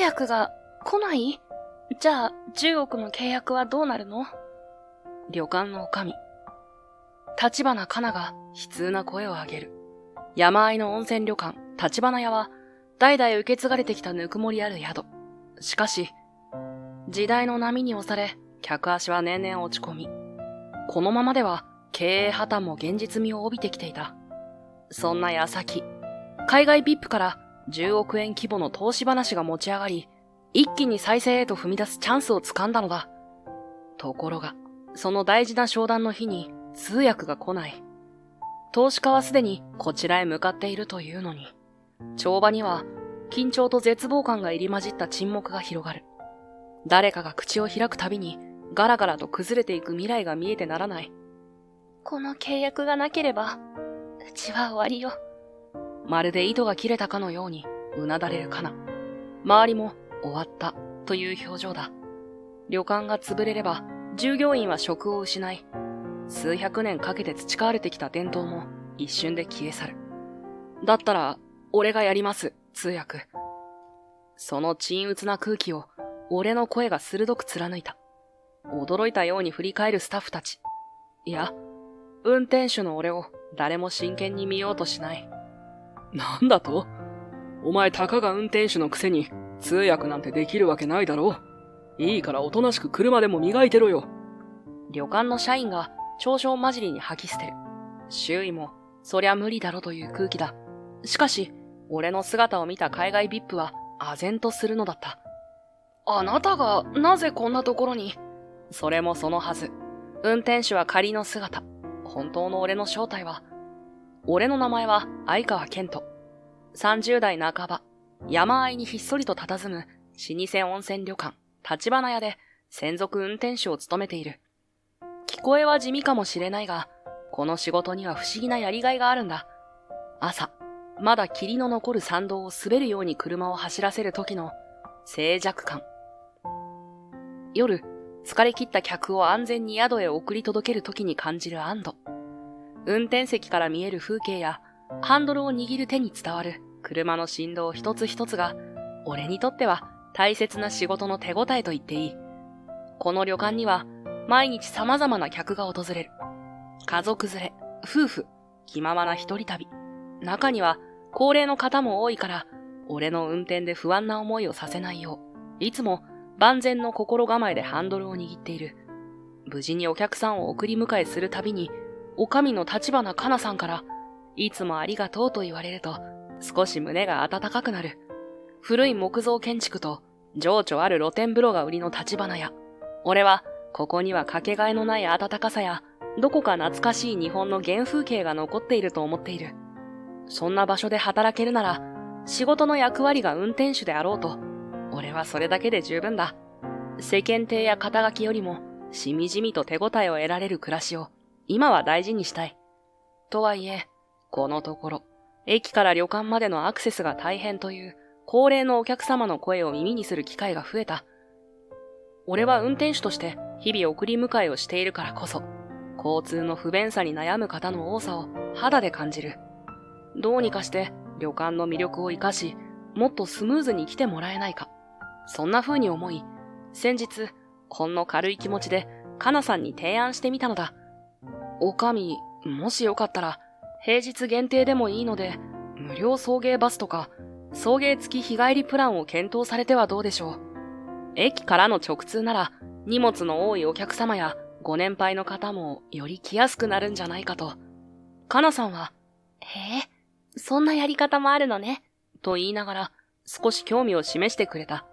訳が来ない？じゃあ、10億の契約はどうなるの？旅館の女将、立花かなが悲痛な声を上げる。山あいの温泉旅館、立花屋は、代々受け継がれてきたぬくもりある宿。しかし、時代の波に押され、客足は年々落ち込み、このままでは経営破綻も現実味を帯びてきていた。そんな矢先、海外 VIP から10億円規模の投資話が持ち上がり、一気に再生へと踏み出すチャンスをつかんだのだ。ところが、その大事な商談の日に通訳が来ない。投資家はすでにこちらへ向かっているというのに、帳場には緊張と絶望感が入り混じった沈黙が広がる。誰かが口を開くたびにガラガラと崩れていく未来が見えてならない。この契約がなければ、うちは終わりよ。まるで糸が切れたかのようにうなだれるかな。周りも終わったという表情だ。旅館が潰れれば従業員は職を失い、数百年かけて培われてきた伝統も一瞬で消え去る。だったら俺がやります、通訳。その沈鬱な空気を俺の声が鋭く貫いた。驚いたように振り返るスタッフたち。いや、運転手の俺を誰も真剣に見ようとしない。なんだと？お前たかが運転手のくせに通訳なんてできるわけないだろう。いいからおとなしく車でも磨いてろよ。旅館の社員が嘲笑交じりに吐き捨てる。周囲もそりゃ無理だろという空気だ。しかし、俺の姿を見た海外 VIP は唖然とするのだった。あなたがなぜこんなところに？それもそのはず。運転手は仮の姿。本当の俺の正体は、俺の名前は相川健人。30代半ば、山あいにひっそりと佇む老舗温泉旅館、立花屋で専属運転手を務めている。聞こえは地味かもしれないが、この仕事には不思議なやりがいがあるんだ。朝、まだ霧の残る山道を滑るように車を走らせる時の静寂感。夜、疲れ切った客を安全に宿へ送り届ける時に感じる安堵。運転席から見える風景やハンドルを握る手に伝わる車の振動一つ一つが、俺にとっては大切な仕事の手応えと言っていい。この旅館には毎日様々な客が訪れる。家族連れ、夫婦、気ままな一人旅。中には高齢の方も多いから、俺の運転で不安な思いをさせないよう、いつも万全の心構えでハンドルを握っている。無事にお客さんを送り迎えするたびに、おかみの立花かなさんから、いつもありがとうと言われると、少し胸が温かくなる。古い木造建築と情緒ある露天風呂が売りの立花屋。俺は、ここにはかけがえのない温かさや、どこか懐かしい日本の原風景が残っていると思っている。そんな場所で働けるなら、仕事の役割が運転手であろうと、俺はそれだけで十分だ。世間体や肩書きよりも、しみじみと手応えを得られる暮らしを、今は大事にしたい。とはいえ、このところ、駅から旅館までのアクセスが大変という、高齢のお客様の声を耳にする機会が増えた。俺は運転手として日々送り迎えをしているからこそ、交通の不便さに悩む方の多さを肌で感じる。どうにかして旅館の魅力を生かし、もっとスムーズに来てもらえないか。そんな風に思い、先日、ほんの軽い気持ちで、かなさんに提案してみたのだ。おかみ、もしよかったら、平日限定でもいいので、無料送迎バスとか、送迎付き日帰りプランを検討されてはどうでしょう。駅からの直通なら、荷物の多いお客様やご年配の方もより来やすくなるんじゃないかと。かなさんは、へえ、そんなやり方もあるのね。と言いながら、少し興味を示してくれた。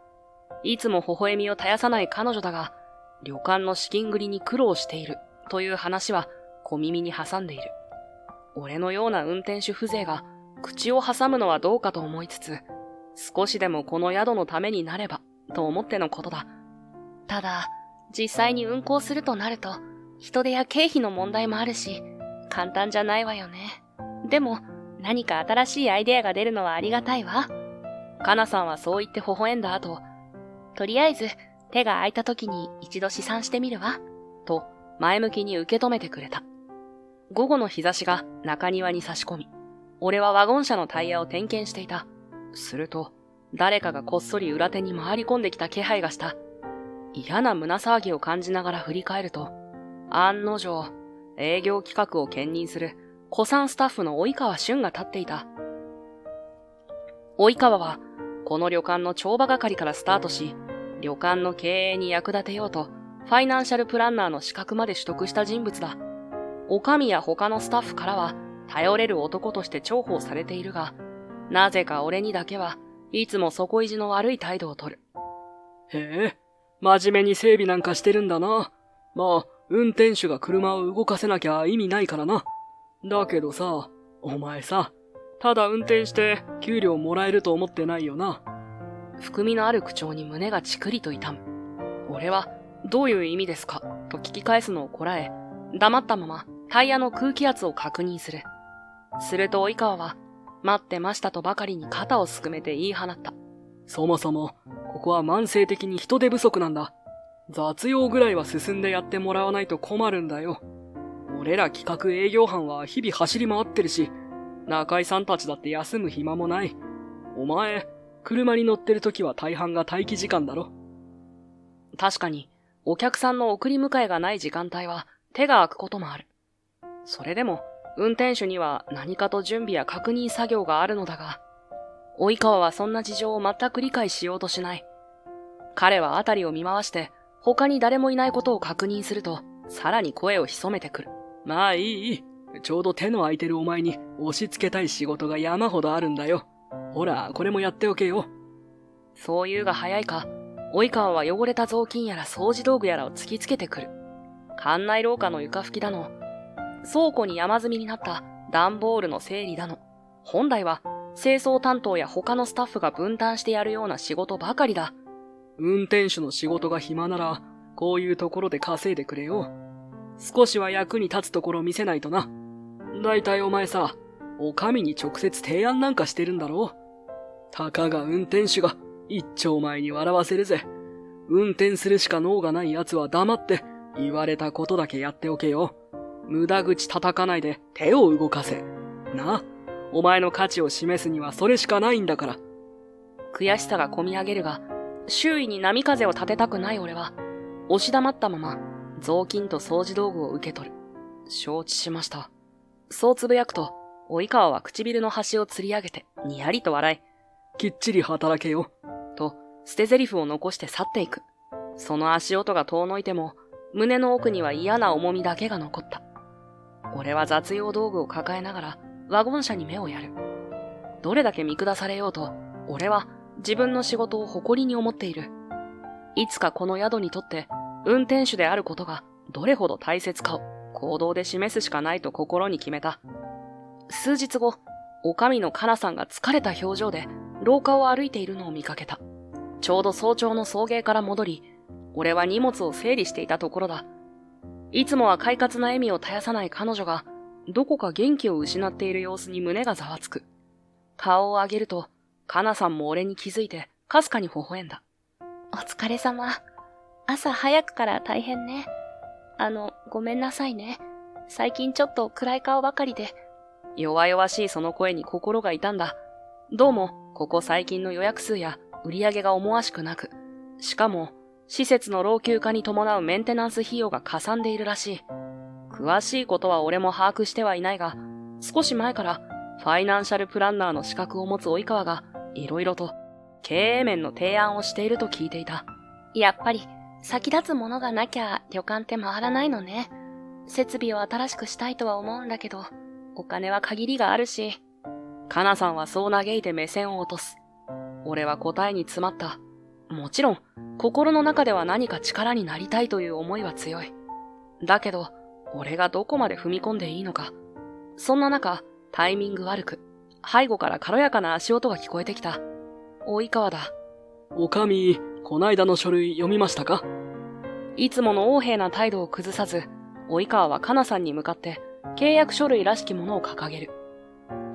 いつも微笑みを絶やさない彼女だが、旅館の資金繰りに苦労しているという話は小耳に挟んでいる。俺のような運転手風情が口を挟むのはどうかと思いつつ、少しでもこの宿のためになればと思ってのことだ。ただ、実際に運行するとなると、人手や経費の問題もあるし、簡単じゃないわよね。でも、何か新しいアイデアが出るのはありがたいわ。かなさんはそう言って微笑んだ後、とりあえず、手が空いた時に一度試算してみるわ。と、前向きに受け止めてくれた。午後の日差しが中庭に差し込み、俺はワゴン車のタイヤを点検していた。すると、誰かがこっそり裏手に回り込んできた気配がした。嫌な胸騒ぎを感じながら振り返ると、案の定、営業企画を兼任する古参スタッフの及川俊が立っていた。及川は、この旅館の帳場係からスタートし、旅館の経営に役立てようと、ファイナンシャルプランナーの資格まで取得した人物だ。お上や他のスタッフからは、頼れる男として重宝されているが、なぜか俺にだけはいつも底意地の悪い態度をとる。へえ、真面目に整備なんかしてるんだな。まあ、運転手が車を動かせなきゃ意味ないからな。だけどさ、お前さ、ただ運転して給料もらえると思ってないよな。含みのある口調に胸がチクリと痛む。俺は、どういう意味ですかと聞き返すのをこらえ、黙ったままタイヤの空気圧を確認する。すると及川は、待ってましたとばかりに肩をすくめて言い放った。そもそも、ここは慢性的に人手不足なんだ。雑用ぐらいは進んでやってもらわないと困るんだよ。俺ら企画営業班は日々走り回ってるし、中井さんたちだって休む暇もない。お前、車に乗ってる時は大半が待機時間だろ。確かに、お客さんの送り迎えがない時間帯は手が空くこともある。それでも、運転手には何かと準備や確認作業があるのだが、及川はそんな事情を全く理解しようとしない。彼は辺りを見回して、他に誰もいないことを確認すると、さらに声を潜めてくる。まあいい。ちょうど手の空いてるお前に押し付けたい仕事が山ほどあるんだよ。ほら、これもやっておけよ。そういうが早いか、及川は汚れた雑巾やら掃除道具やらを突きつけてくる。館内廊下の床拭きだの、倉庫に山積みになった段ボールの整理だの、本来は清掃担当や他のスタッフが分担してやるような仕事ばかりだ。運転手の仕事が暇なら、こういうところで稼いでくれよ。少しは役に立つところ見せないとな。だいたいお前さ、お上に直接提案なんかしてるんだろう。たかが運転手が一丁前に笑わせるぜ。運転するしか能がない奴は黙って言われたことだけやっておけよ。無駄口叩かないで手を動かせ。な、お前の価値を示すにはそれしかないんだから。悔しさがこみ上げるが、周囲に波風を立てたくない俺は、押し黙ったまま、雑巾と掃除道具を受け取る。承知しました。そうつぶやくと、及川は唇の端を吊り上げて、にやりと笑い、きっちり働けよ。と、捨て台詞を残して去っていく。その足音が遠のいても、胸の奥には嫌な重みだけが残った。俺は雑用道具を抱えながら、ワゴン車に目をやる。どれだけ見下されようと、俺は自分の仕事を誇りに思っている。いつかこの宿にとって、運転手であることがどれほど大切かを行動で示すしかないと心に決めた。数日後、お上のかなさんが疲れた表情で廊下を歩いているのを見かけた。ちょうど早朝の送迎から戻り、俺は荷物を整理していたところだ。いつもは快活な笑みを絶やさない彼女が、どこか元気を失っている様子に胸がざわつく。顔を上げると、かなさんも俺に気づいて、かすかに微笑んだ。お疲れ様。朝早くから大変ね。ごめんなさいね。最近ちょっと暗い顔ばかりで。弱々しいその声に心が痛んだ。どうも、ここ最近の予約数や売り上げが思わしくなく、しかも、施設の老朽化に伴うメンテナンス費用がかさんでいるらしい。詳しいことは俺も把握してはいないが、少し前からファイナンシャルプランナーの資格を持つ及川がいろいろと経営面の提案をしていると聞いていた。やっぱり先立つものがなきゃ旅館って回らないのね。設備を新しくしたいとは思うんだけど、お金は限りがあるし。かなさんはそう嘆いて目線を落とす。俺は答えに詰まった。もちろん、心の中では何か力になりたいという思いは強い。だけど、俺がどこまで踏み込んでいいのか。そんな中、タイミング悪く、背後から軽やかな足音が聞こえてきた。及川だ。おかみ、こないだの書類読みましたか？いつもの横柄な態度を崩さず、及川はかなさんに向かって契約書類らしきものを掲げる。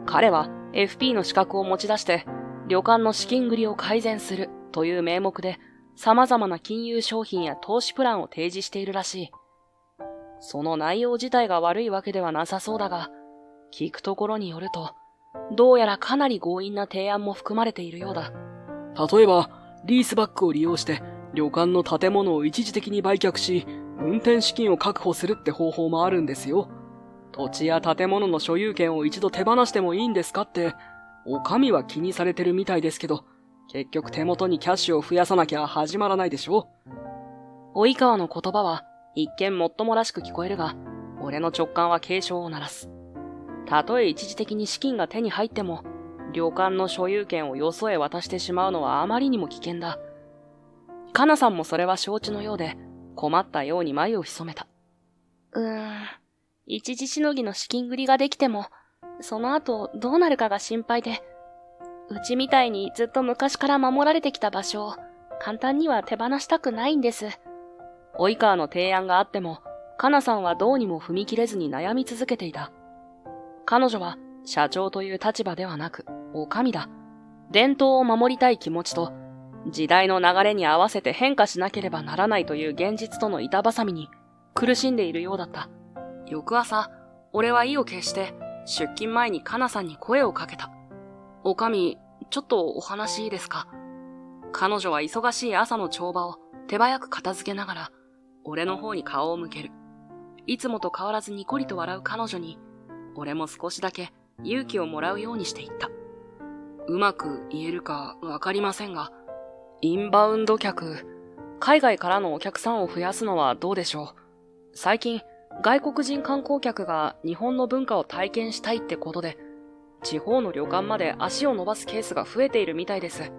彼は FP の資格を持ち出して、旅館の資金繰りを改善するという名目で、様々な金融商品や投資プランを提示しているらしい。その内容自体が悪いわけではなさそうだが、聞くところによると、どうやらかなり強引な提案も含まれているようだ。例えば、リースバックを利用して旅館の建物を一時的に売却し、運転資金を確保するって方法もあるんですよ。土地や建物の所有権を一度手放してもいいんですかって、お上は気にされてるみたいですけど、結局手元にキャッシュを増やさなきゃ始まらないでしょ。及川の言葉は一見もっともらしく聞こえるが、俺の直感は警鐘を鳴らす。たとえ一時的に資金が手に入っても、旅館の所有権をよそへ渡してしまうのはあまりにも危険だ。かなさんもそれは承知のようで、困ったように眉を潜めた。一時しのぎの資金繰りができても、その後どうなるかが心配で、うちみたいにずっと昔から守られてきた場所を簡単には手放したくないんです。及川の提案があっても、かなさんはどうにも踏み切れずに悩み続けていた。彼女は社長という立場ではなく、お上だ。伝統を守りたい気持ちと、時代の流れに合わせて変化しなければならないという現実との板挟みに苦しんでいるようだった。翌朝、俺は意を決して出勤前にかなさんに声をかけた。お上、ちょっとお話いいですか？彼女は忙しい朝の帳場を手早く片付けながら、俺の方に顔を向ける。いつもと変わらずニコリと笑う彼女に、俺も少しだけ勇気をもらうようにしていった。うまく言えるかわかりませんが、インバウンド客、海外からのお客さんを増やすのはどうでしょう。最近、外国人観光客が日本の文化を体験したいってことで、地方の旅館まで足を伸ばすケースが増えているみたいです。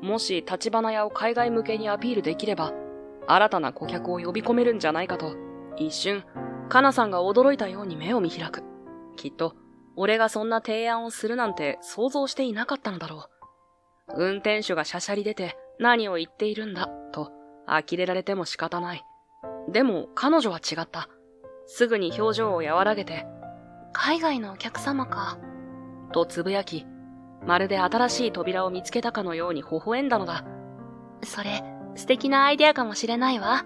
もし立花屋を海外向けにアピールできれば、新たな顧客を呼び込めるんじゃないかと、一瞬、かなさんが驚いたように目を見開く。きっと、俺がそんな提案をするなんて想像していなかったのだろう。運転手がしゃしゃり出て何を言っているんだ、と、呆れられても仕方ない。でも、彼女は違った。すぐに表情を和らげて、海外のお客様か。とつぶやき、まるで新しい扉を見つけたかのように微笑んだのだ。それ、素敵なアイデアかもしれないわ。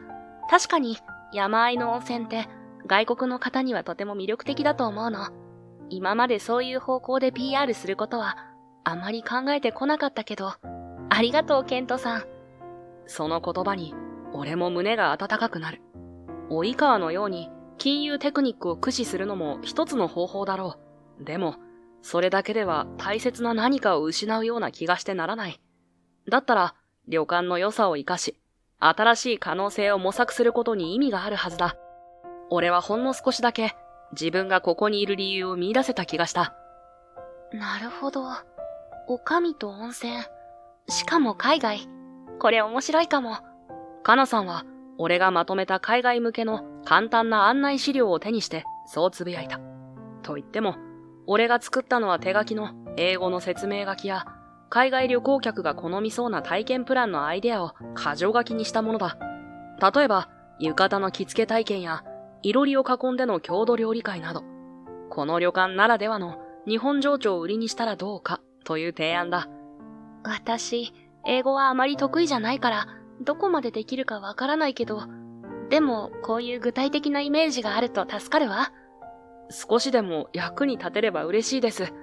確かに、山あいの温泉って外国の方にはとても魅力的だと思うの。今までそういう方向で PR することはあまり考えてこなかったけど、ありがとうケントさん。その言葉に俺も胸が温かくなる。及川のように金融テクニックを駆使するのも一つの方法だろう。でも、それだけでは大切な何かを失うような気がしてならない。だったら、旅館の良さを生かし、新しい可能性を模索することに意味があるはずだ。俺はほんの少しだけ自分がここにいる理由を見出せた気がした。なるほど。お上と温泉。しかも海外。これ面白いかも。かなさんは、俺がまとめた海外向けの簡単な案内資料を手にして、そうつぶやいた。と言っても、俺が作ったのは手書きの英語の説明書きや、海外旅行客が好みそうな体験プランのアイデアを箇条書きにしたものだ。例えば、浴衣の着付け体験や、いろりを囲んでの郷土料理会など、この旅館ならではの日本情緒を売りにしたらどうかという提案だ。私、英語はあまり得意じゃないから、どこまでできるかわからないけど、でもこういう具体的なイメージがあると助かるわ。少しでも役に立てれば嬉しいです。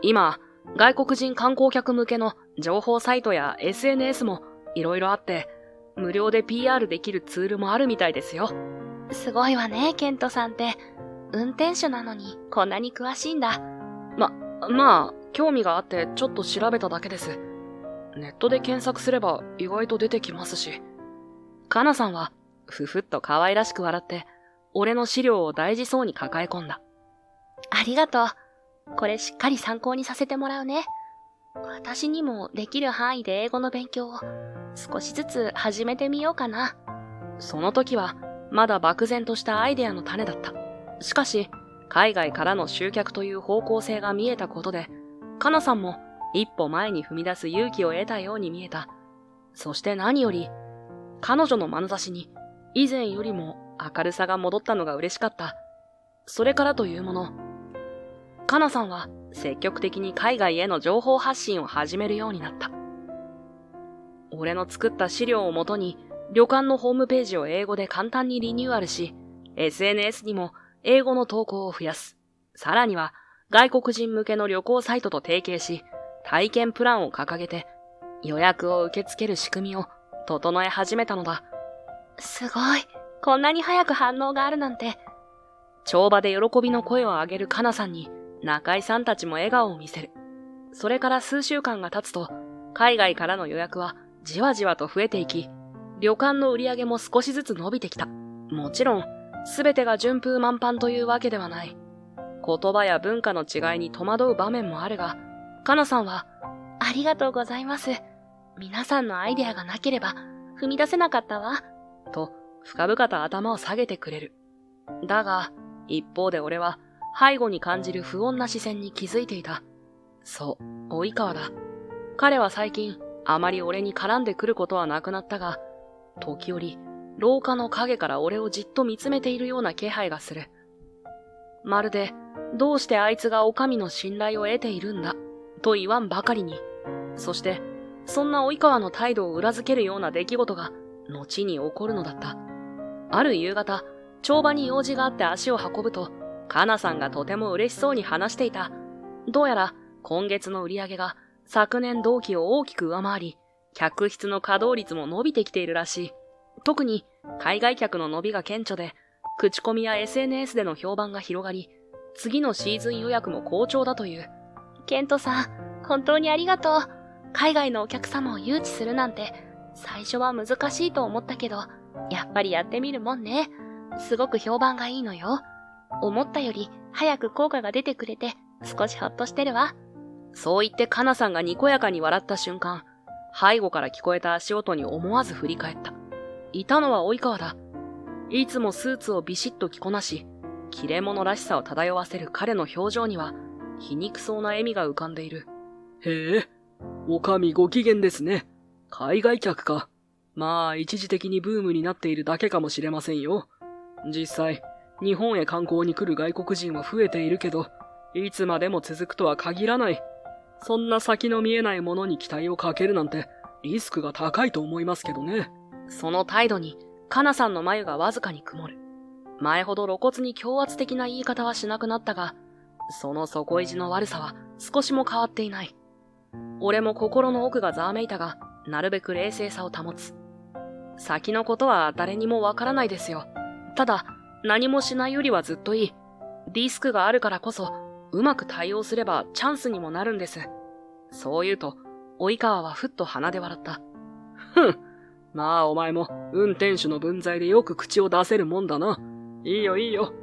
今、外国人観光客向けの情報サイトや SNS もいろいろあって、無料で PR できるツールもあるみたいですよ。すごいわね、ケントさんって。運転手なのにこんなに詳しいんだ。まあ、興味があってちょっと調べただけです。ネットで検索すれば意外と出てきますし。かなさんは、ふふっと可愛らしく笑って、俺の資料を大事そうに抱え込んだ。ありがとう。これしっかり参考にさせてもらうね。私にもできる範囲で英語の勉強を少しずつ始めてみようかな。その時は、まだ漠然としたアイデアの種だった。しかし、海外からの集客という方向性が見えたことで、かなさんも一歩前に踏み出す勇気を得たように見えた。そして何より、彼女の眼差しに以前よりも明るさが戻ったのが嬉しかった。それからというもの、かなさんは積極的に海外への情報発信を始めるようになった。俺の作った資料をもとに旅館のホームページを英語で簡単にリニューアルし、SNS にも英語の投稿を増やす。さらには外国人向けの旅行サイトと提携し、体験プランを掲げて、予約を受け付ける仕組みを整え始めたのだ。すごい。こんなに早く反応があるなんて。帳場で喜びの声を上げるカナさんに中井さんたちも笑顔を見せる。それから数週間が経つと、海外からの予約はじわじわと増えていき、旅館の売り上げも少しずつ伸びてきた。もちろん、すべてが順風満帆というわけではない。言葉や文化の違いに戸惑う場面もあるが、カナさんは、ありがとうございます。皆さんのアイデアがなければ踏み出せなかったわ。と、深々と頭を下げてくれる。だが、一方で俺は、背後に感じる不穏な視線に気づいていた。そう、及川だ。彼は最近、あまり俺に絡んでくることはなくなったが、時折、廊下の影から俺をじっと見つめているような気配がする。まるで、どうしてあいつが女将の信頼を得ているんだ、と言わんばかりに。そして、そんな及川の態度を裏付けるような出来事が、後に起こるのだった。ある夕方、帳場に用事があって足を運ぶと、カナさんがとても嬉しそうに話していた。どうやら、今月の売り上げが、昨年同期を大きく上回り、客室の稼働率も伸びてきているらしい。特に、海外客の伸びが顕著で、口コミや SNS での評判が広がり、次のシーズン予約も好調だという。ケントさん、本当にありがとう。海外のお客様を誘致するなんて、最初は難しいと思ったけど、やっぱりやってみるもんね。すごく評判がいいのよ。思ったより早く効果が出てくれて、少しほっとしてるわ。そう言ってカナさんがにこやかに笑った瞬間、背後から聞こえた足音に思わず振り返った。いたのは及川だ。いつもスーツをビシッと着こなし、切れ者らしさを漂わせる彼の表情には、皮肉そうな笑みが浮かんでいる。へえ、おかみご機嫌ですね。海外客か。まあ、一時的にブームになっているだけかもしれませんよ。実際、日本へ観光に来る外国人は増えているけど、いつまでも続くとは限らない。そんな先の見えないものに期待をかけるなんて、リスクが高いと思いますけどね。その態度に、カナさんの眉がわずかに曇る。前ほど露骨に強圧的な言い方はしなくなったが、その底意地の悪さは少しも変わっていない。俺も心の奥がざわめいたが、なるべく冷静さを保つ。先のことは誰にもわからないですよ。ただ、何もしないよりはずっといい。リスクがあるからこそ、うまく対応すればチャンスにもなるんです。そう言うと、及川はふっと鼻で笑った。ふん。まあお前も運転手の分際でよく口を出せるもんだな。いいよいいよ。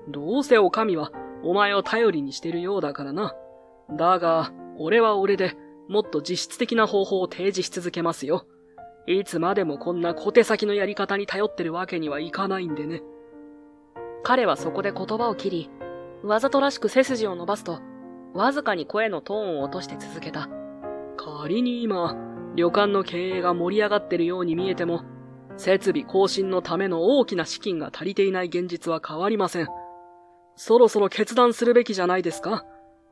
どうせお上はお前を頼りにしてるようだからな。だが、俺は俺でもっと実質的な方法を提示し続けますよ。いつまでもこんな小手先のやり方に頼ってるわけにはいかないんでね。彼はそこで言葉を切り、わざとらしく背筋を伸ばすと、わずかに声のトーンを落として続けた。仮に今、旅館の経営が盛り上がってるように見えても、設備更新のための大きな資金が足りていない現実は変わりません。そろそろ決断するべきじゃないですか。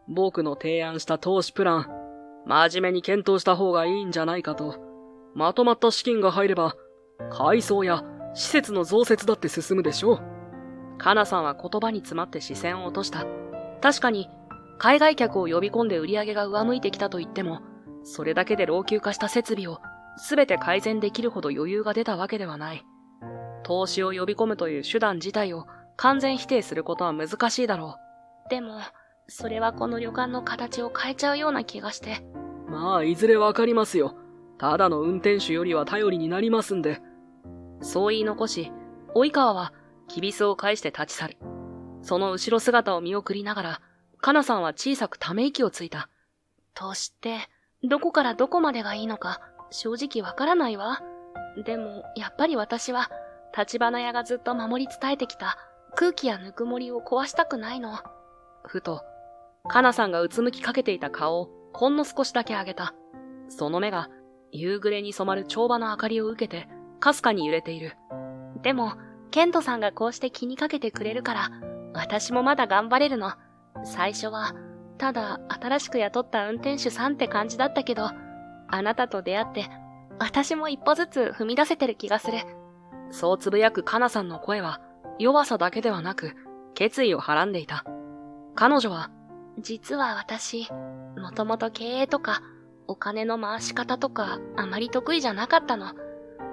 僕の提案した投資プラン、真面目に検討した方がいいんじゃないかと。まとまった資金が入れば、改装や施設の増設だって進むでしょう。カナさんは言葉に詰まって視線を落とした。確かに、海外客を呼び込んで売り上げが上向いてきたと言っても、それだけで老朽化した設備を全て改善できるほど余裕が出たわけではない。投資を呼び込むという手段自体を完全否定することは難しいだろう。でも、それはこの旅館の形を変えちゃうような気がして。まあ、いずれわかりますよ。ただの運転手よりは頼りになりますんで。そう言い残し、及川はきびすを返して立ち去る。その後ろ姿を見送りながら、カナさんは小さくため息をついた。投資って、どこからどこまでがいいのか、正直わからないわ。でも、やっぱり私は、立花屋がずっと守り伝えてきた空気やぬくもりを壊したくないの。ふと、カナさんがうつむきかけていた顔をほんの少しだけ上げた。その目が夕暮れに染まる帳場の明かりを受けてかすかに揺れている。でも、ケントさんがこうして気にかけてくれるから、私もまだ頑張れるの。最初は、ただ新しく雇った運転手さんって感じだったけど、あなたと出会って、私も一歩ずつ踏み出せてる気がする。そうつぶやくカナさんの声は、弱さだけではなく、決意をはらんでいた。彼女は、実は私、もともと経営とか、お金の回し方とかあまり得意じゃなかったの。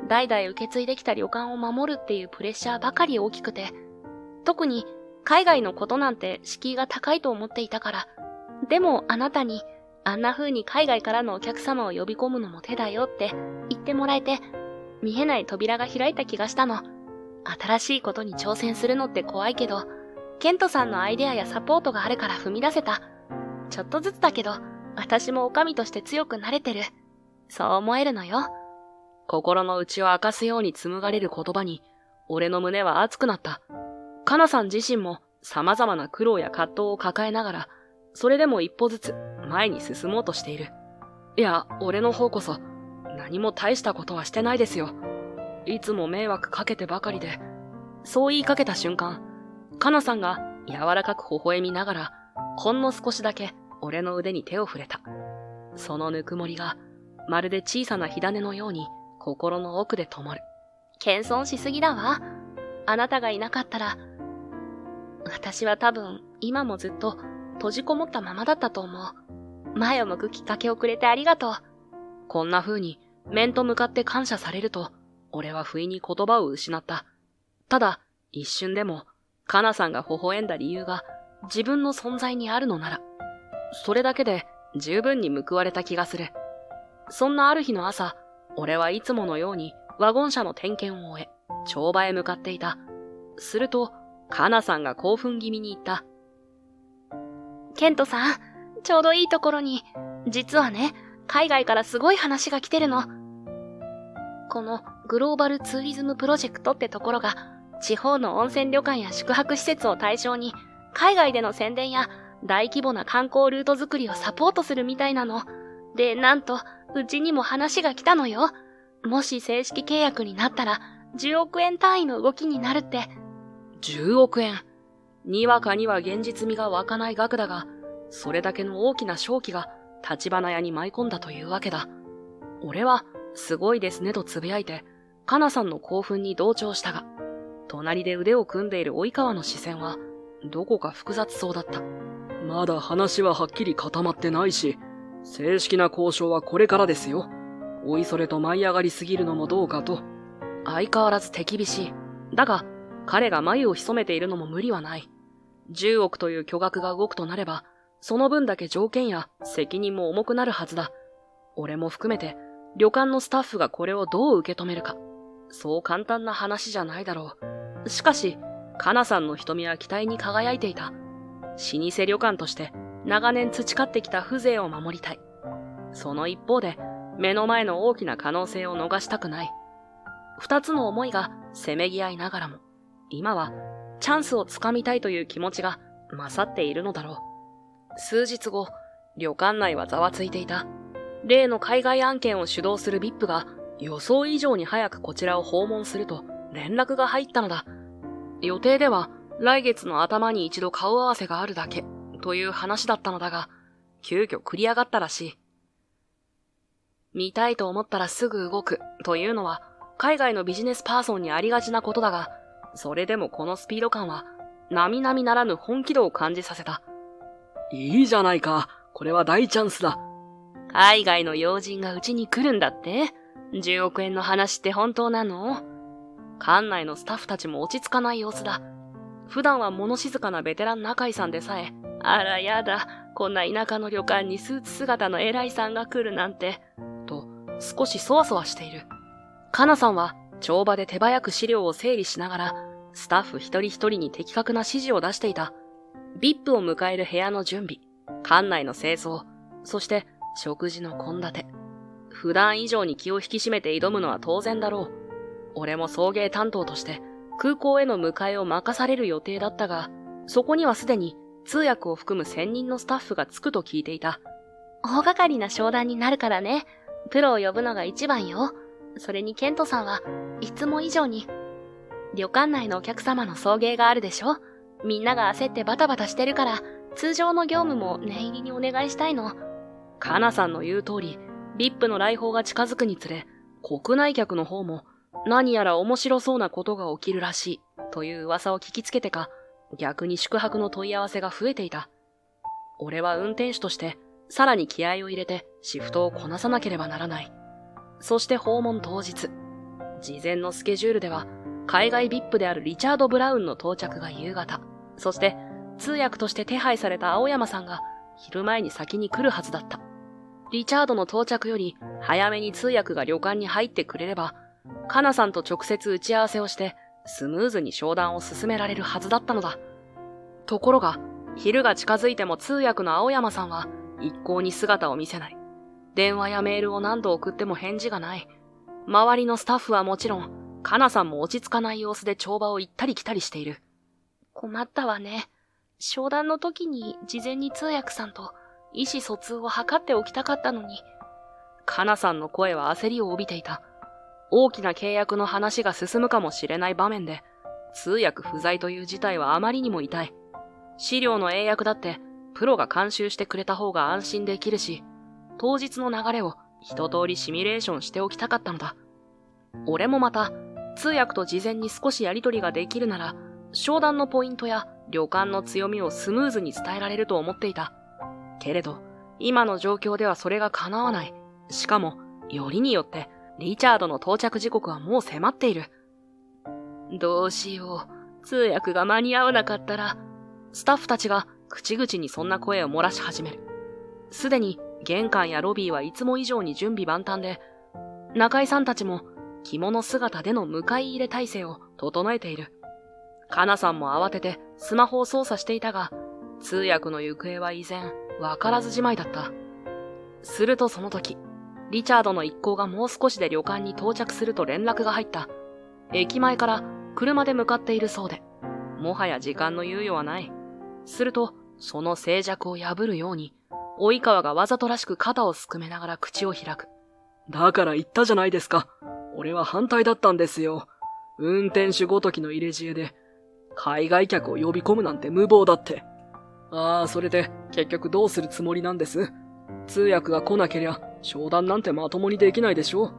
代々受け継いできた旅館を守るっていうプレッシャーばかり大きくて、特に海外のことなんて敷居が高いと思っていたから。でもあなたにあんな風に海外からのお客様を呼び込むのも手だよって言ってもらえて、見えない扉が開いた気がしたの。新しいことに挑戦するのって怖いけど、ケントさんのアイデアやサポートがあるから踏み出せた。ちょっとずつだけど、私も女将として強くなれてる。そう思えるのよ。心の内を明かすように紡がれる言葉に、俺の胸は熱くなった。カナさん自身も様々な苦労や葛藤を抱えながら、それでも一歩ずつ前に進もうとしている。いや、俺の方こそ、何も大したことはしてないですよ。いつも迷惑かけてばかりで。そう言いかけた瞬間、カナさんが柔らかく微笑みながら、ほんの少しだけ俺の腕に手を触れた。そのぬくもりが、まるで小さな火種のように心の奥で灯る。謙遜しすぎだわ。あなたがいなかったら、私は多分今もずっと閉じこもったままだったと思う。前を向くきっかけをくれてありがとう。こんな風に面と向かって感謝されると、俺は不意に言葉を失った。ただ、一瞬でも、カナさんが微笑んだ理由が自分の存在にあるのなら、それだけで十分に報われた気がする。そんなある日の朝、俺はいつものようにワゴン車の点検を終え、帳場へ向かっていた。すると、カナさんが興奮気味に言った。ケントさん、ちょうどいいところに、実はね、海外からすごい話が来てるの。このグローバルツーリズムプロジェクトってところが、地方の温泉旅館や宿泊施設を対象に、海外での宣伝や大規模な観光ルート作りをサポートするみたいなの。で、なんと、うちにも話が来たのよ。もし正式契約になったら、10億円単位の動きになるって。10億円。にわかには現実味が湧かない額だが、それだけの大きな商機が立花屋に舞い込んだというわけだ。俺は、すごいですねと呟いて、カナさんの興奮に同調したが、隣で腕を組んでいる及川の視線は、どこか複雑そうだった。まだ話ははっきり固まってないし、正式な交渉はこれからですよ。おいそれと舞い上がりすぎるのもどうかと。相変わらず手厳しい。だが、彼が眉を潜めているのも無理はない。10億という巨額が動くとなれば、その分だけ条件や責任も重くなるはずだ。俺も含めて、旅館のスタッフがこれをどう受け止めるか。そう簡単な話じゃないだろう。しかし、カナさんの瞳は期待に輝いていた。老舗旅館として長年培ってきた風情を守りたい。その一方で、目の前の大きな可能性を逃したくない。二つの思いがせめぎ合いながらも、今はチャンスをつかみたいという気持ちが勝っているのだろう。数日後、旅館内はざわついていた。例の海外案件を主導する VIP が予想以上に早くこちらを訪問すると連絡が入ったのだ。予定では来月の頭に一度顔合わせがあるだけという話だったのだが、急遽繰り上がったらしい。見たいと思ったらすぐ動くというのは海外のビジネスパーソンにありがちなことだが、それでもこのスピード感は並々ならぬ本気度を感じさせた。いいじゃないか。これは大チャンスだ。海外の要人がうちに来るんだって？ 10 億円の話って本当なの？館内のスタッフたちも落ち着かない様子だ。普段は物静かなベテラン中井さんでさえ、あらやだ、こんな田舎の旅館にスーツ姿の偉いさんが来るなんて、と少しそわそわしている。カナさんは帳場で手早く資料を整理しながら、スタッフ一人一人に的確な指示を出していた。VIP を迎える部屋の準備、館内の清掃、そして食事の献立。普段以上に気を引き締めて挑むのは当然だろう。俺も送迎担当として空港への迎えを任される予定だったが、そこにはすでに通訳を含む専任のスタッフがつくと聞いていた。大掛かりな商談になるからね。プロを呼ぶのが一番よ。それにケントさんはいつも以上に。旅館内のお客様の送迎があるでしょ？みんなが焦ってバタバタしてるから、通常の業務も念入りにお願いしたいの。カナさんの言う通り、VIP の来訪が近づくにつれ、国内客の方も何やら面白そうなことが起きるらしいという噂を聞きつけてか、逆に宿泊の問い合わせが増えていた。俺は運転手としてさらに気合を入れてシフトをこなさなければならない。そして訪問当日。事前のスケジュールでは、海外 VIP であるリチャード・ブラウンの到着が夕方。そして、通訳として手配された青山さんが昼前に先に来るはずだった。リチャードの到着より早めに通訳が旅館に入ってくれれば、カナさんと直接打ち合わせをして、スムーズに商談を進められるはずだったのだ。ところが、昼が近づいても通訳の青山さんは一向に姿を見せない。電話やメールを何度送っても返事がない。周りのスタッフはもちろん、カナさんも落ち着かない様子で帳場を行ったり来たりしている。困ったわね。商談の時に事前に通訳さんと意思疎通を図っておきたかったのに。カナさんの声は焦りを帯びていた。大きな契約の話が進むかもしれない場面で、通訳不在という事態はあまりにも痛い。資料の英訳だってプロが監修してくれた方が安心できるし、当日の流れを一通りシミュレーションしておきたかったのだ。俺もまた、通訳と事前に少しやり取りができるなら、商談のポイントや旅館の強みをスムーズに伝えられると思っていた。けれど、今の状況ではそれが叶わない。しかも、よりによって、リチャードの到着時刻はもう迫っている。どうしよう。通訳が間に合わなかったら、スタッフたちが口々にそんな声を漏らし始める。すでに玄関やロビーはいつも以上に準備万端で、中井さんたちも着物姿での迎え入れ体制を整えている。カナさんも慌ててスマホを操作していたが、通訳の行方は依然わからずじまいだった。するとその時、リチャードの一行がもう少しで旅館に到着すると連絡が入った。駅前から車で向かっているそうで、もはや時間の猶予はない。すると、その静寂を破るように、及川がわざとらしく肩をすくめながら口を開く。だから言ったじゃないですか。俺は反対だったんですよ。運転手ごときの入れ知恵で、海外客を呼び込むなんて無謀だって。ああ、それで結局どうするつもりなんです？通訳が来なけりゃ商談なんてまともにできないでしょ。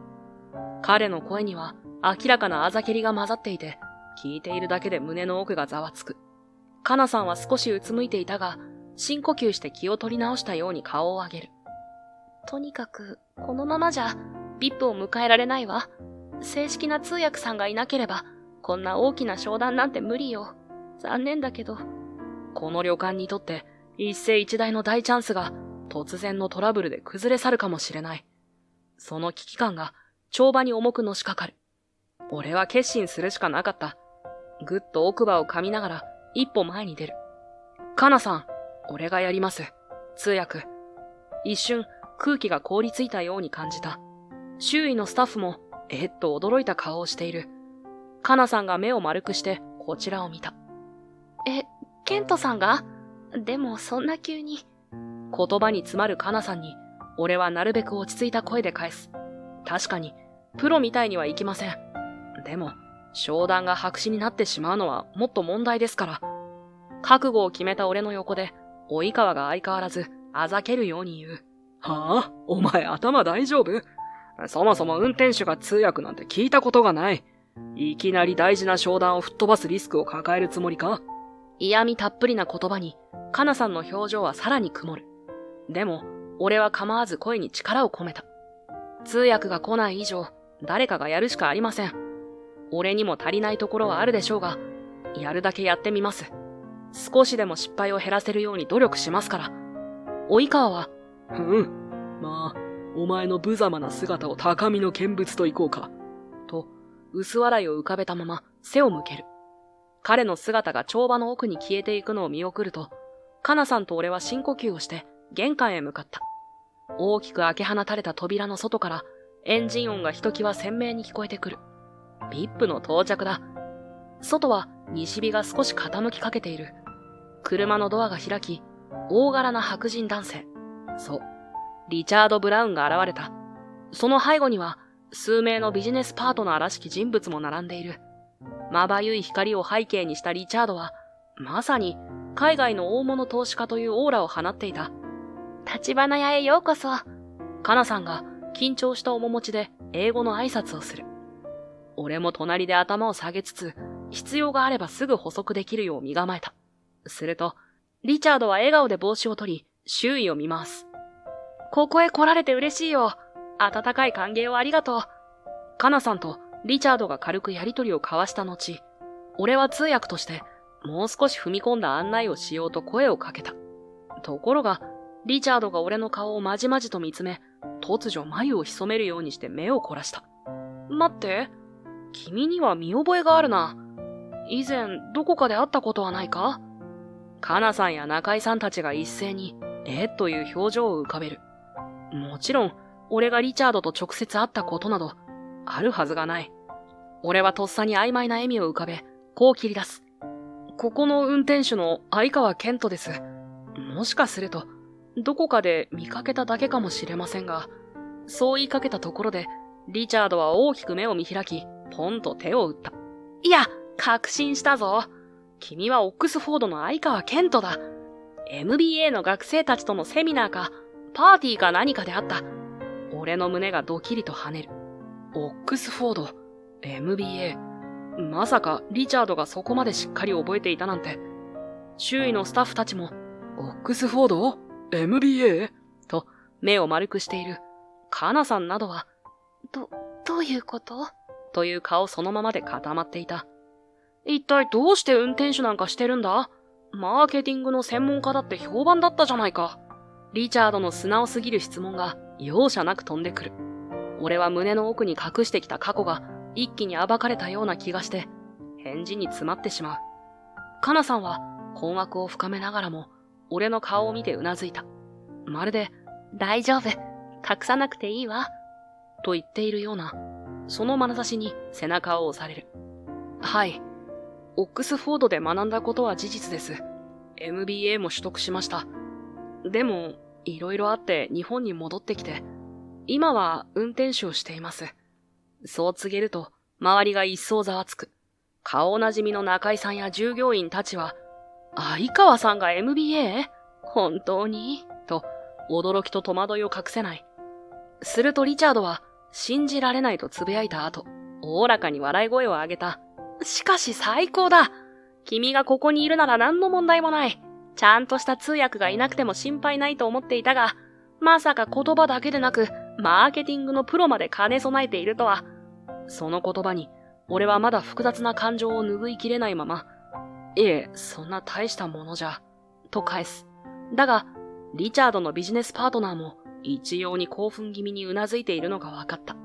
彼の声には明らかなあざけりが混ざっていて、聞いているだけで胸の奥がざわつく。カナさんは少しうつむいていたが、深呼吸して気を取り直したように顔を上げる。とにかく、このままじゃ、VIP を迎えられないわ。正式な通訳さんがいなければ、こんな大きな商談なんて無理よ。残念だけど。この旅館にとって、一世一代の大チャンスが、突然のトラブルで崩れ去るかもしれない。その危機感が、帳場に重くのしかかる。俺は決心するしかなかった。ぐっと奥歯を噛みながら、一歩前に出る。カナさん、俺がやります。通訳。一瞬、空気が凍りついたように感じた。周囲のスタッフも、と驚いた顔をしている。カナさんが目を丸くして、こちらを見た。ケントさんが？でも、そんな急に。言葉に詰まるカナさんに、俺はなるべく落ち着いた声で返す。確かに、プロみたいにはいきません。でも、商談が白紙になってしまうのはもっと問題ですから。覚悟を決めた俺の横で、及川が相変わらず、あざけるように言う。はあ？お前頭大丈夫？そもそも運転手が通訳なんて聞いたことがない。いきなり大事な商談を吹っ飛ばすリスクを抱えるつもりか？嫌味たっぷりな言葉に、カナさんの表情はさらに曇る。でも、俺は構わず声に力を込めた。通訳が来ない以上、誰かがやるしかありません。俺にも足りないところはあるでしょうが、やるだけやってみます。少しでも失敗を減らせるように努力しますから。及川は、まあ、お前の無様な姿を高みの見物といこうか。と、薄笑いを浮かべたまま背を向ける。彼の姿が帳場の奥に消えていくのを見送ると、カナさんと俺は深呼吸をして玄関へ向かった。大きく開け放たれた扉の外からエンジン音がひときわ鮮明に聞こえてくる。VIP の到着だ。外は西日が少し傾きかけている。車のドアが開き、大柄な白人男性。そう、リチャード・ブラウンが現れた。その背後には数名のビジネスパートナーらしき人物も並んでいる。まばゆい光を背景にしたリチャードは、まさに海外の大物投資家というオーラを放っていた。立花屋へようこそ。カナさんが緊張した面持ちで英語の挨拶をする。俺も隣で頭を下げつつ、必要があればすぐ補足できるよう身構えた。すると、リチャードは笑顔で帽子を取り、周囲を見回す。ここへ来られて嬉しいよ。温かい歓迎をありがとう。カナさんとリチャードが軽くやりとりを交わした後、俺は通訳としてもう少し踏み込んだ案内をしようと声をかけた。ところが、リチャードが俺の顔をまじまじと見つめ、突如眉を潜めるようにして目を凝らした。待って、君には見覚えがあるな。以前どこかで会ったことはないか？カナさんや中井さんたちが一斉に、という表情を浮かべる。もちろん、俺がリチャードと直接会ったことなど、あるはずがない。俺はとっさに曖昧な笑みを浮かべ、こう切り出す。ここの運転手の相川健人です。もしかすると、どこかで見かけただけかもしれませんが、そう言いかけたところで、リチャードは大きく目を見開き、ポンと手を打った。いや、確信したぞ。君はオックスフォードの相川健人だ。MBA の学生たちとのセミナーか、パーティーか何かであった。俺の胸がドキリと跳ねる。オックスフォード、MBA。まさかリチャードがそこまでしっかり覚えていたなんて。周囲のスタッフたちも、オックスフォード？ MBA？ と目を丸くしている。カナさんなどは、どういうこと？という顔そのままで固まっていた。一体どうして運転手なんかしてるんだ？マーケティングの専門家だって評判だったじゃないか。リチャードの素直すぎる質問が容赦なく飛んでくる。俺は胸の奥に隠してきた過去が一気に暴かれたような気がして、返事に詰まってしまう。カナさんは困惑を深めながらも、俺の顔を見てうなずいた。まるで、大丈夫。隠さなくていいわ。と言っているような、その眼差しに背中を押される。はい。オックスフォードで学んだことは事実です。MBA も取得しました。でも、いろいろあって日本に戻ってきて、今は運転手をしています。そう告げると、周りが一層ざわつく。顔なじみの中井さんや従業員たちは、相川さんが MBA？ 本当に？と、驚きと戸惑いを隠せない。するとリチャードは、信じられないと呟いた後、おおらかに笑い声を上げた。しかし最高だ。君がここにいるなら何の問題もない。ちゃんとした通訳がいなくても心配ないと思っていたが、まさか言葉だけでなく、マーケティングのプロまで兼ね備えているとは。その言葉に、俺はまだ複雑な感情を拭いきれないまま、いえ、そんな大したものじゃ、と返す。だが、リチャードのビジネスパートナーも、一様に興奮気味にうなずいているのが分かった。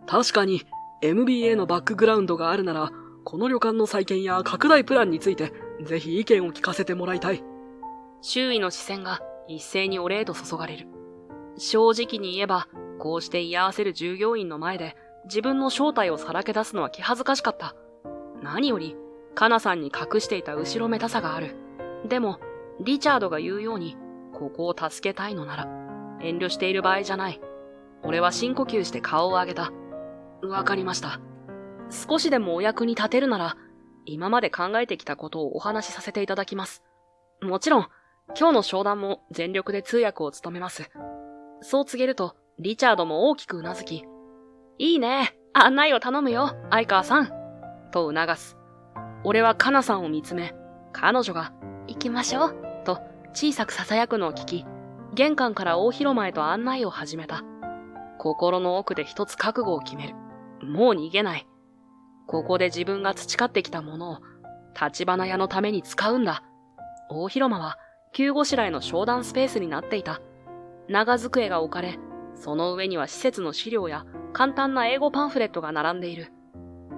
確かに、MBA のバックグラウンドがあるなら、この旅館の再建や拡大プランについて、ぜひ意見を聞かせてもらいたい。周囲の視線が一斉に俺へと注がれる。正直に言えば、こうして居合わせる従業員の前で、自分の正体をさらけ出すのは気恥ずかしかった。何より、カナさんに隠していた後ろめたさがある。でも、リチャードが言うように、ここを助けたいのなら、遠慮している場合じゃない。俺は深呼吸して顔を上げた。わかりました。少しでもお役に立てるなら、今まで考えてきたことをお話しさせていただきます。もちろん、今日の商談も全力で通訳を務めます。そう告げると、リチャードも大きくうなずき、いいね、案内を頼むよ、相川さん。と促す。俺はカナさんを見つめ、彼女が、行きましょう。と小さく囁くのを聞き、玄関から大広間へと案内を始めた。心の奥で一つ覚悟を決める。もう逃げない。ここで自分が培ってきたものを、立花屋のために使うんだ。大広間は、急ごしらえの商談スペースになっていた。長机が置かれ、その上には施設の資料や簡単な英語パンフレットが並んでいる。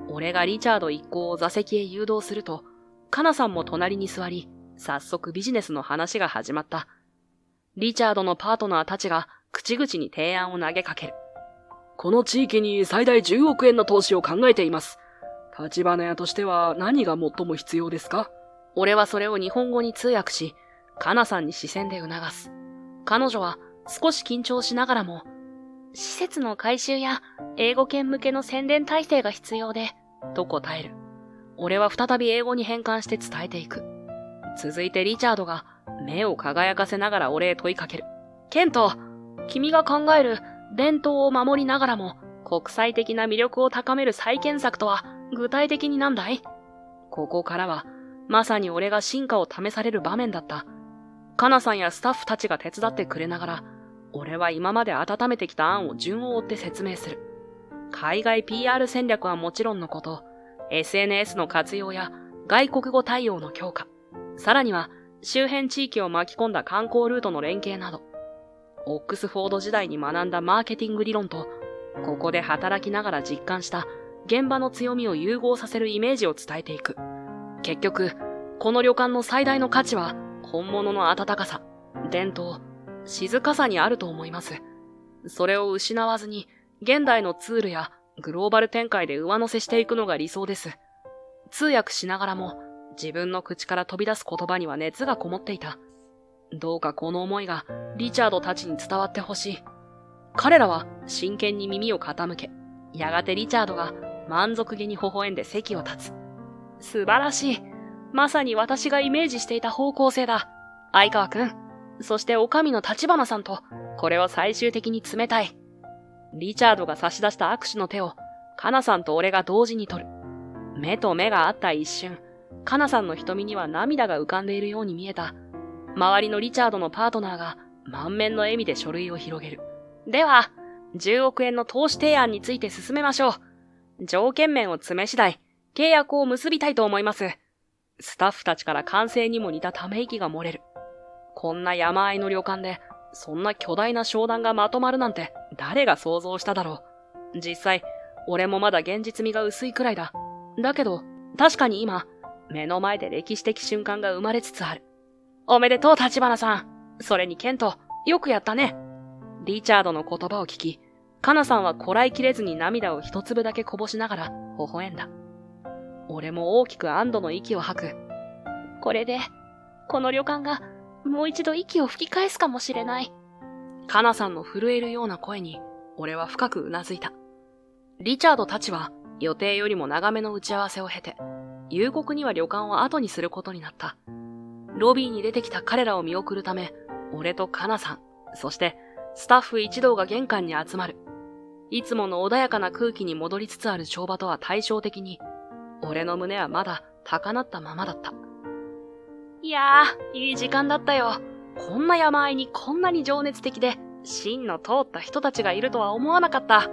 俺がリチャード一行を座席へ誘導すると、カナさんも隣に座り、早速ビジネスの話が始まった。リチャードのパートナーたちが口々に提案を投げかける。この地域に最大10億円の投資を考えています。立花屋としては何が最も必要ですか？俺はそれを日本語に通訳し、カナさんに視線で促す。彼女は少し緊張しながらも、施設の改修や英語圏向けの宣伝体制が必要で、と答える。俺は再び英語に変換して伝えていく。続いてリチャードが目を輝かせながら俺へ問いかける。ケント、君が考える伝統を守りながらも国際的な魅力を高める再建策とは具体的になんだい？ここからはまさに俺が進化を試される場面だった。カナさんやスタッフたちが手伝ってくれながら、俺は今まで温めてきた案を順を追って説明する。海外 PR 戦略はもちろんのこと、SNS の活用や外国語対応の強化、さらには周辺地域を巻き込んだ観光ルートの連携など、オックスフォード時代に学んだマーケティング理論と、ここで働きながら実感した現場の強みを融合させるイメージを伝えていく。結局、この旅館の最大の価値は本物の温かさ、伝統、静かさにあると思います。それを失わずに、現代のツールやグローバル展開で上乗せしていくのが理想です。通訳しながらも自分の口から飛び出す言葉には熱がこもっていた。どうかこの思いがリチャードたちに伝わってほしい。彼らは真剣に耳を傾け、やがてリチャードが満足げに微笑んで席を立つ。素晴らしい。まさに私がイメージしていた方向性だ。相川くん、そして女将の立花さんとこれを最終的に詰めたい。リチャードが差し出した握手の手をカナさんと俺が同時に取る。目と目が合った一瞬、カナさんの瞳には涙が浮かんでいるように見えた。周りのリチャードのパートナーが満面の笑みで書類を広げる。では、10億円の投資提案について進めましょう。条件面を詰め次第、契約を結びたいと思います。スタッフたちから歓声にも似たため息が漏れる。こんな山あいの旅館で、そんな巨大な商談がまとまるなんて誰が想像しただろう。実際、俺もまだ現実味が薄いくらいだ。だけど、確かに今、目の前で歴史的瞬間が生まれつつある。おめでとう、立花さん。それにケント、よくやったね。リチャードの言葉を聞き、カナさんはこらえきれずに涙を一粒だけこぼしながら微笑んだ。俺も大きく安堵の息を吐く。これで、この旅館がもう一度息を吹き返すかもしれない。カナさんの震えるような声に、俺は深くうなずいた。リチャードたちは予定よりも長めの打ち合わせを経て、夕刻には旅館を後にすることになった。ロビーに出てきた彼らを見送るため、俺とカナさん、そしてスタッフ一同が玄関に集まる。いつもの穏やかな空気に戻りつつある帳場とは対照的に、俺の胸はまだ高鳴ったままだった。いやー、いい時間だったよ。こんな山あいにこんなに情熱的で、芯の通った人たちがいるとは思わなかった。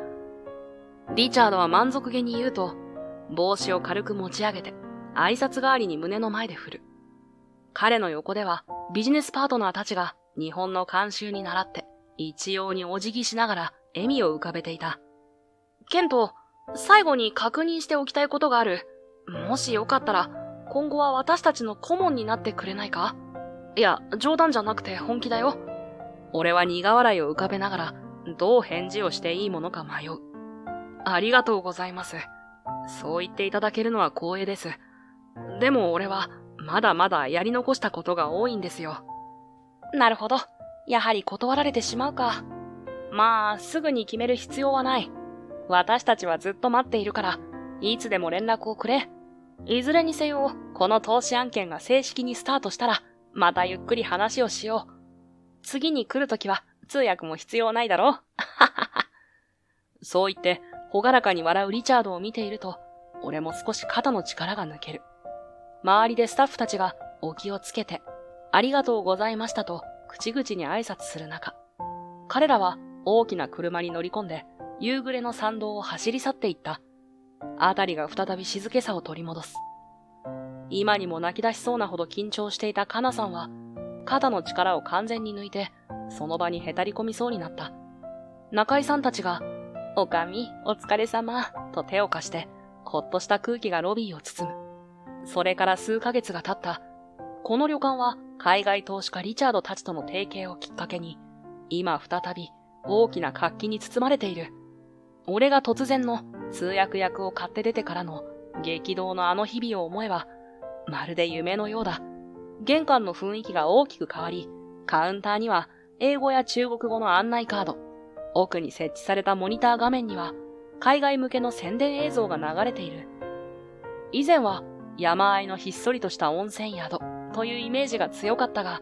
リチャードは満足げに言うと、帽子を軽く持ち上げて、挨拶代わりに胸の前で振る。彼の横では、ビジネスパートナーたちが日本の慣習に倣って、一様にお辞儀しながら笑みを浮かべていた。ケント、最後に確認しておきたいことがある。もしよかったら、今後は私たちの顧問になってくれないか？いや、冗談じゃなくて本気だよ。俺は苦笑いを浮かべながら、どう返事をしていいものか迷う。ありがとうございます。そう言っていただけるのは光栄です。でも俺は、まだまだやり残したことが多いんですよ。なるほど。やはり断られてしまうか。まあ、すぐに決める必要はない。私たちはずっと待っているから、いつでも連絡をくれ。いずれにせよ、この投資案件が正式にスタートしたら、またゆっくり話をしよう。次に来るときは、通訳も必要ないだろそう言って、ほがらかに笑うリチャードを見ていると、俺も少し肩の力が抜ける。周りでスタッフたちがお気をつけて、ありがとうございましたと口々に挨拶する中、彼らは大きな車に乗り込んで、夕暮れの参道を走り去っていった。あたりが再び静けさを取り戻す。今にも泣き出しそうなほど緊張していたカナさんは、肩の力を完全に抜いて、その場にへたり込みそうになった。中井さんたちが、おかみ、お疲れ様、と手を貸して、ほっとした空気がロビーを包む。それから数ヶ月が経った。この旅館は海外投資家リチャードたちとの提携をきっかけに、今再び大きな活気に包まれている。俺が突然の通訳役を買って出てからの激動のあの日々を思えば、まるで夢のようだ。玄関の雰囲気が大きく変わり、カウンターには英語や中国語の案内カード、奥に設置されたモニター画面には海外向けの宣伝映像が流れている。以前は山あいのひっそりとした温泉宿というイメージが強かったが、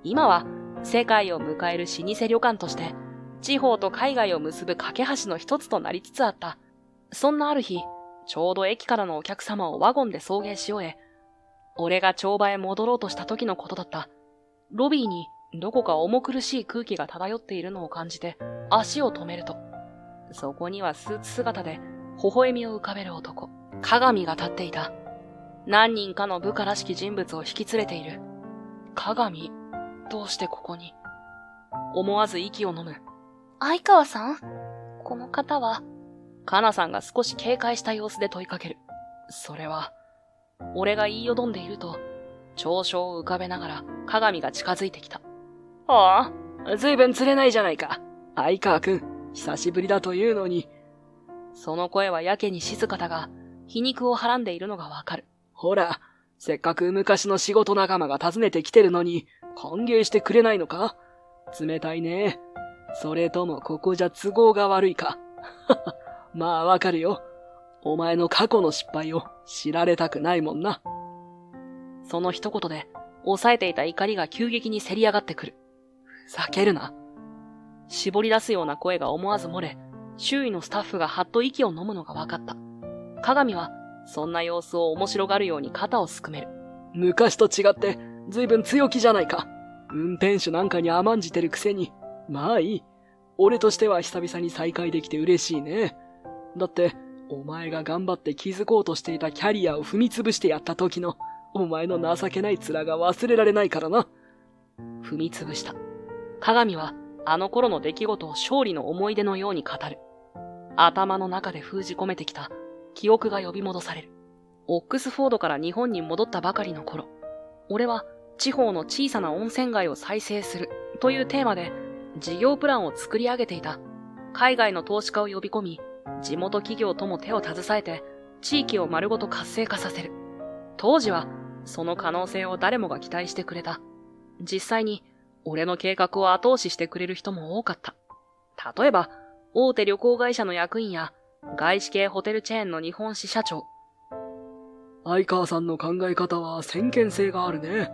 今は世界を迎える老舗旅館として、地方と海外を結ぶ架け橋の一つとなりつつあった。そんなある日、ちょうど駅からのお客様をワゴンで送迎し終え、俺が帳場へ戻ろうとした時のことだった。ロビーにどこか重苦しい空気が漂っているのを感じて足を止めると、そこにはスーツ姿で微笑みを浮かべる男、鏡が立っていた。何人かの部下らしき人物を引き連れている。鏡、どうしてここに？思わず息を飲む。相川さん？この方は？かなさんが少し警戒した様子で問いかける。それは、俺が言いよどんでいると、長所を浮かべながら鏡が近づいてきた。ああ、ずいぶん釣れないじゃないか。相川くん、久しぶりだというのに。その声はやけに静かだが、皮肉をはらんでいるのがわかる。ほら、せっかく昔の仕事仲間が訪ねてきてるのに、歓迎してくれないのか？冷たいね。それともここじゃ都合が悪いか。まあわかるよ。お前の過去の失敗を知られたくないもんな。その一言で、抑えていた怒りが急激にせり上がってくる。ふざけるな。絞り出すような声が思わず漏れ、周囲のスタッフがはっと息を飲むのがわかった。鏡は、そんな様子を面白がるように肩をすくめる。昔と違って、ずいぶん強気じゃないか。運転手なんかに甘んじてるくせに。まあいい。俺としては久々に再会できて嬉しいね。だって、お前が頑張って築こうとしていたキャリアを踏み潰してやった時の、お前の情けない面が忘れられないからな。踏み潰した。鏡は、あの頃の出来事を勝利の思い出のように語る。頭の中で封じ込めてきた記憶が呼び戻される。オックスフォードから日本に戻ったばかりの頃、俺は地方の小さな温泉街を再生するというテーマで事業プランを作り上げていた。海外の投資家を呼び込み、地元企業とも手を携えて地域を丸ごと活性化させる。当時はその可能性を誰もが期待してくれた。実際に俺の計画を後押ししてくれる人も多かった。例えば、大手旅行会社の役員や外資系ホテルチェーンの日本支社長。相川さんの考え方は先見性があるね。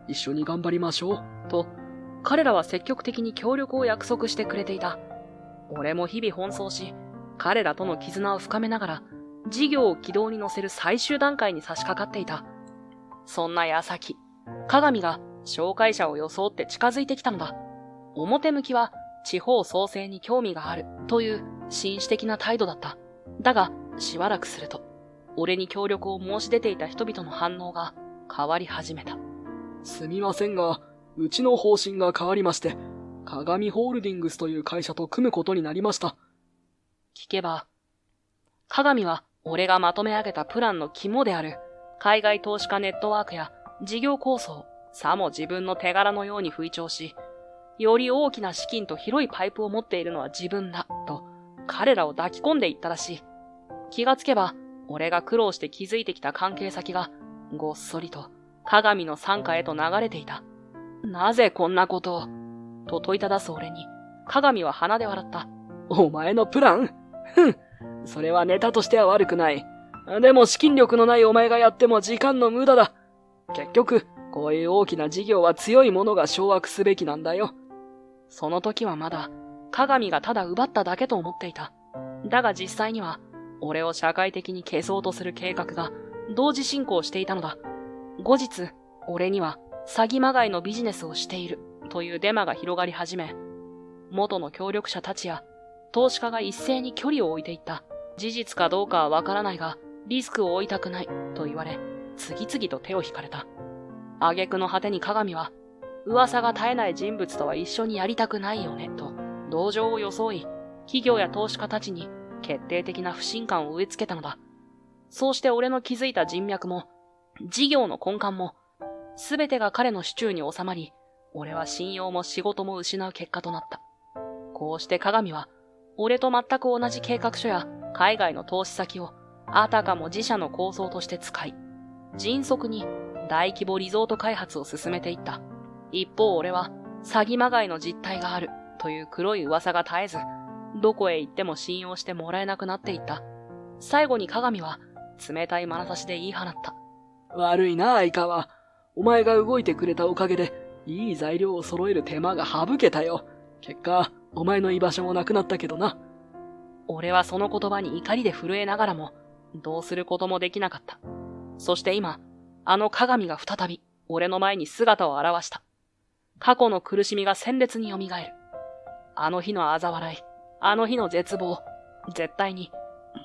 一緒に頑張りましょう。と、彼らは積極的に協力を約束してくれていた。俺も日々奔走し、彼らとの絆を深めながら、事業を軌道に乗せる最終段階に差し掛かっていた。そんな矢先、鏡が紹介者を装って近づいてきたのだ。表向きは地方創生に興味があるという紳士的な態度だった。だが、しばらくすると、俺に協力を申し出ていた人々の反応が変わり始めた。すみませんが、うちの方針が変わりまして、鏡ホールディングスという会社と組むことになりました。聞けば、鏡は俺がまとめ上げたプランの肝である海外投資家ネットワークや事業構想、さも自分の手柄のように吹聴し、より大きな資金と広いパイプを持っているのは自分だ、と彼らを抱き込んでいったらしい。気がつけば、俺が苦労して築いてきた関係先が、ごっそりと鏡の傘下へと流れていた。なぜこんなことをと問いただす俺に、鏡は鼻で笑った。お前のプラン？ふん。それはネタとしては悪くない。でも資金力のないお前がやっても時間の無駄だ。結局、こういう大きな事業は強い者が掌握すべきなんだよ。その時はまだ、鏡がただ奪っただけと思っていた。だが実際には、俺を社会的に消そうとする計画が同時進行していたのだ。後日、俺には詐欺まがいのビジネスをしているというデマが広がり始め、元の協力者たちや投資家が一斉に距離を置いていった。事実かどうかはわからないが、リスクを負いたくないと言われ、次々と手を引かれた。挙句の果てに鏡は、噂が絶えない人物とは一緒にやりたくないよね、と同情を装い、企業や投資家たちに決定的な不信感を植え付けたのだ。そうして俺の築いた人脈も、事業の根幹も、すべてが彼の手中に収まり、俺は信用も仕事も失う結果となった。こうして鏡は、俺と全く同じ計画書や海外の投資先を、あたかも自社の構想として使い、迅速に大規模リゾート開発を進めていった。一方俺は、詐欺まがいの実態があるという黒い噂が絶えず、どこへ行っても信用してもらえなくなっていった。最後に鏡は、冷たい眼差しで言い放った。悪いな、相川。お前が動いてくれたおかげで、いい材料を揃える手間が省けたよ。結果、お前の居場所もなくなったけどな。俺はその言葉に怒りで震えながらも、どうすることもできなかった。そして今、あの鏡が再び、俺の前に姿を現した。過去の苦しみが鮮烈に蘇る。あの日の嘲笑い、あの日の絶望、絶対に、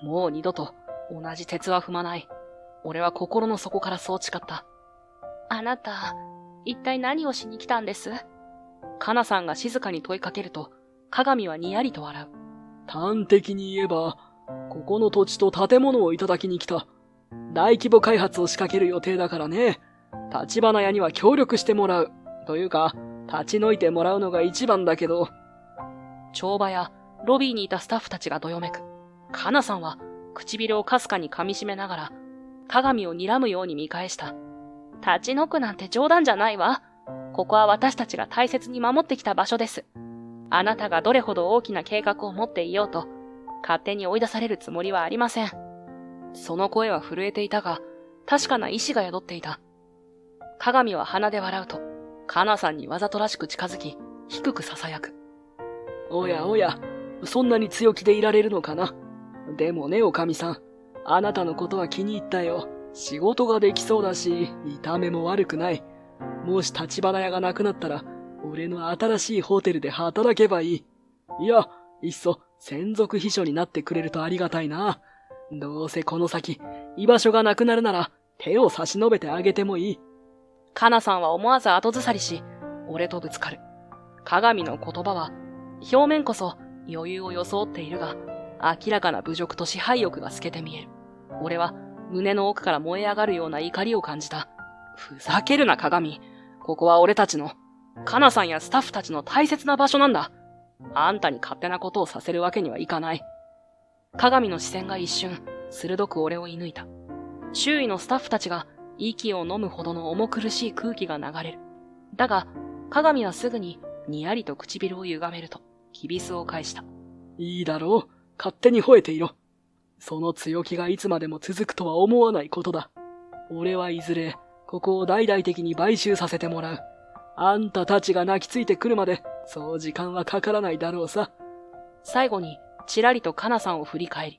もう二度と同じ鉄は踏まない。俺は心の底からそう誓った。あなた、一体何をしに来たんです？かなさんが静かに問いかけると、鏡はにやりと笑う。端的に言えば、ここの土地と建物をいただきに来た。大規模開発を仕掛ける予定だからね。立花屋には協力してもらう。というか、立ち退いてもらうのが一番だけど。帳場やロビーにいたスタッフたちがどよめく。かなさんは唇をかすかに噛み締めながら、鏡を睨むように見返した。立ち退くなんて冗談じゃないわ。ここは私たちが大切に守ってきた場所です。あなたがどれほど大きな計画を持っていようと、勝手に追い出されるつもりはありません。その声は震えていたが、確かな意志が宿っていた。鏡は鼻で笑うと、かなさんにわざとらしく近づき、低く囁く。おやおや、そんなに強気でいられるのかな。でもね、おかみさん、あなたのことは気に入ったよ。仕事ができそうだし、見た目も悪くない。もし立花屋がなくなったら、俺の新しいホテルで働けばいい。いや、いっそ専属秘書になってくれるとありがたいな。どうせこの先、居場所がなくなるなら、手を差し伸べてあげてもいい。かなさんは思わず後ずさりし、俺とぶつかる。鏡の言葉は、表面こそ余裕を装っているが、明らかな侮辱と支配欲が透けて見える。俺は胸の奥から燃え上がるような怒りを感じた。ふざけるな、鏡。ここは俺たちの、かなさんやスタッフたちの大切な場所なんだ。あんたに勝手なことをさせるわけにはいかない。鏡の視線が一瞬、鋭く俺を射抜いた。周囲のスタッフたちが息を飲むほどの重苦しい空気が流れる。だが、鏡はすぐににやりと唇を歪めると、きびすを返した。いいだろう。勝手に吠えていろ。その強気がいつまでも続くとは思わないことだ。俺はいずれ、ここを大々的に買収させてもらう。あんたたちが泣きついてくるまで、そう時間はかからないだろうさ。最後に、ちらりとかなさんを振り返り。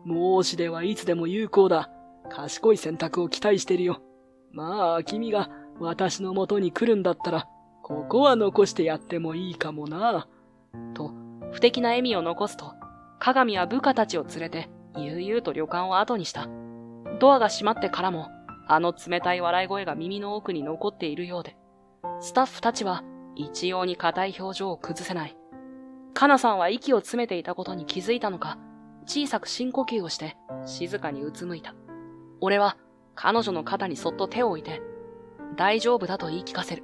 申し出はいつでも有効だ。賢い選択を期待してるよ。まあ、君が私の元に来るんだったら、ここは残してやってもいいかもな。と、不敵な笑みを残すと、鏡は部下たちを連れて、悠々と旅館を後にした。ドアが閉まってからも、あの冷たい笑い声が耳の奥に残っているようで、スタッフたちは一様に硬い表情を崩せない。かなさんは息を詰めていたことに気づいたのか、小さく深呼吸をして静かにうつむいた。俺は彼女の肩にそっと手を置いて、大丈夫だと言い聞かせる。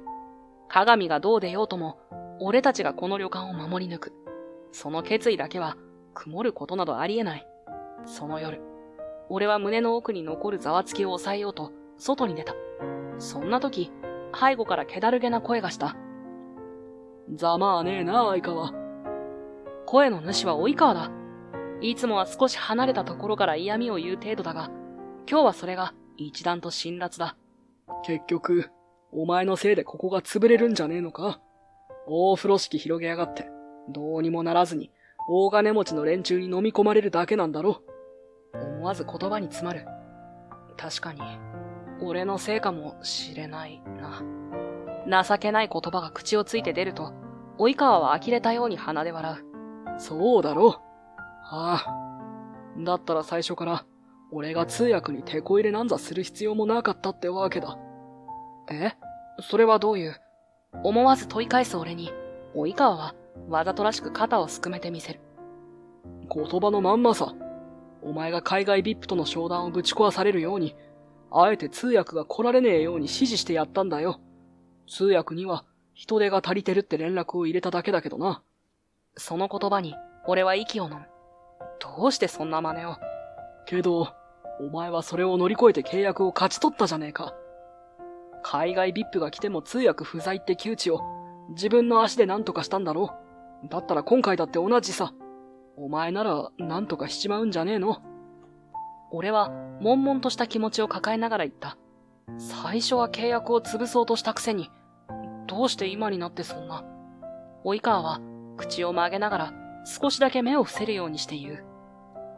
鏡がどう出ようとも、俺たちがこの旅館を守り抜く。その決意だけは曇ることなどありえない。その夜、俺は胸の奥に残るざわつきを抑えようと外に出た。そんな時、背後から気だるげな声がした。ざまあねえな、相川。声の主は及川だ。いつもは少し離れたところから嫌味を言う程度だが、今日はそれが一段と辛辣だ。結局、お前のせいでここが潰れるんじゃねえのか？大風呂敷広げやがって、どうにもならずに、大金持ちの連中に飲み込まれるだけなんだろ。思わず言葉に詰まる。確かに、俺のせいかもしれないな。情けない言葉が口をついて出ると、及川は呆れたように鼻で笑う。そうだろ。ああ。だったら最初から、俺が通訳に手こ入れなんざする必要もなかったってわけだ。え？それはどういう？思わず問い返す俺に、及川はわざとらしく肩をすくめてみせる。言葉のまんまさ。お前が海外 VIP との商談をぶち壊されるように、あえて通訳が来られねえように指示してやったんだよ。通訳には人手が足りてるって連絡を入れただけだけどな。その言葉に俺は息を飲む。どうしてそんな真似を？けど、お前はそれを乗り越えて契約を勝ち取ったじゃねえか。海外 VIP が来ても通訳不在って窮地を自分の足で何とかしたんだろう。だったら今回だって同じさ。お前なら何とかしちまうんじゃねえの？俺は悶々とした気持ちを抱えながら言った。最初は契約を潰そうとしたくせに、どうして今になってそんな。及川は口を曲げながら少しだけ目を伏せるようにして言う。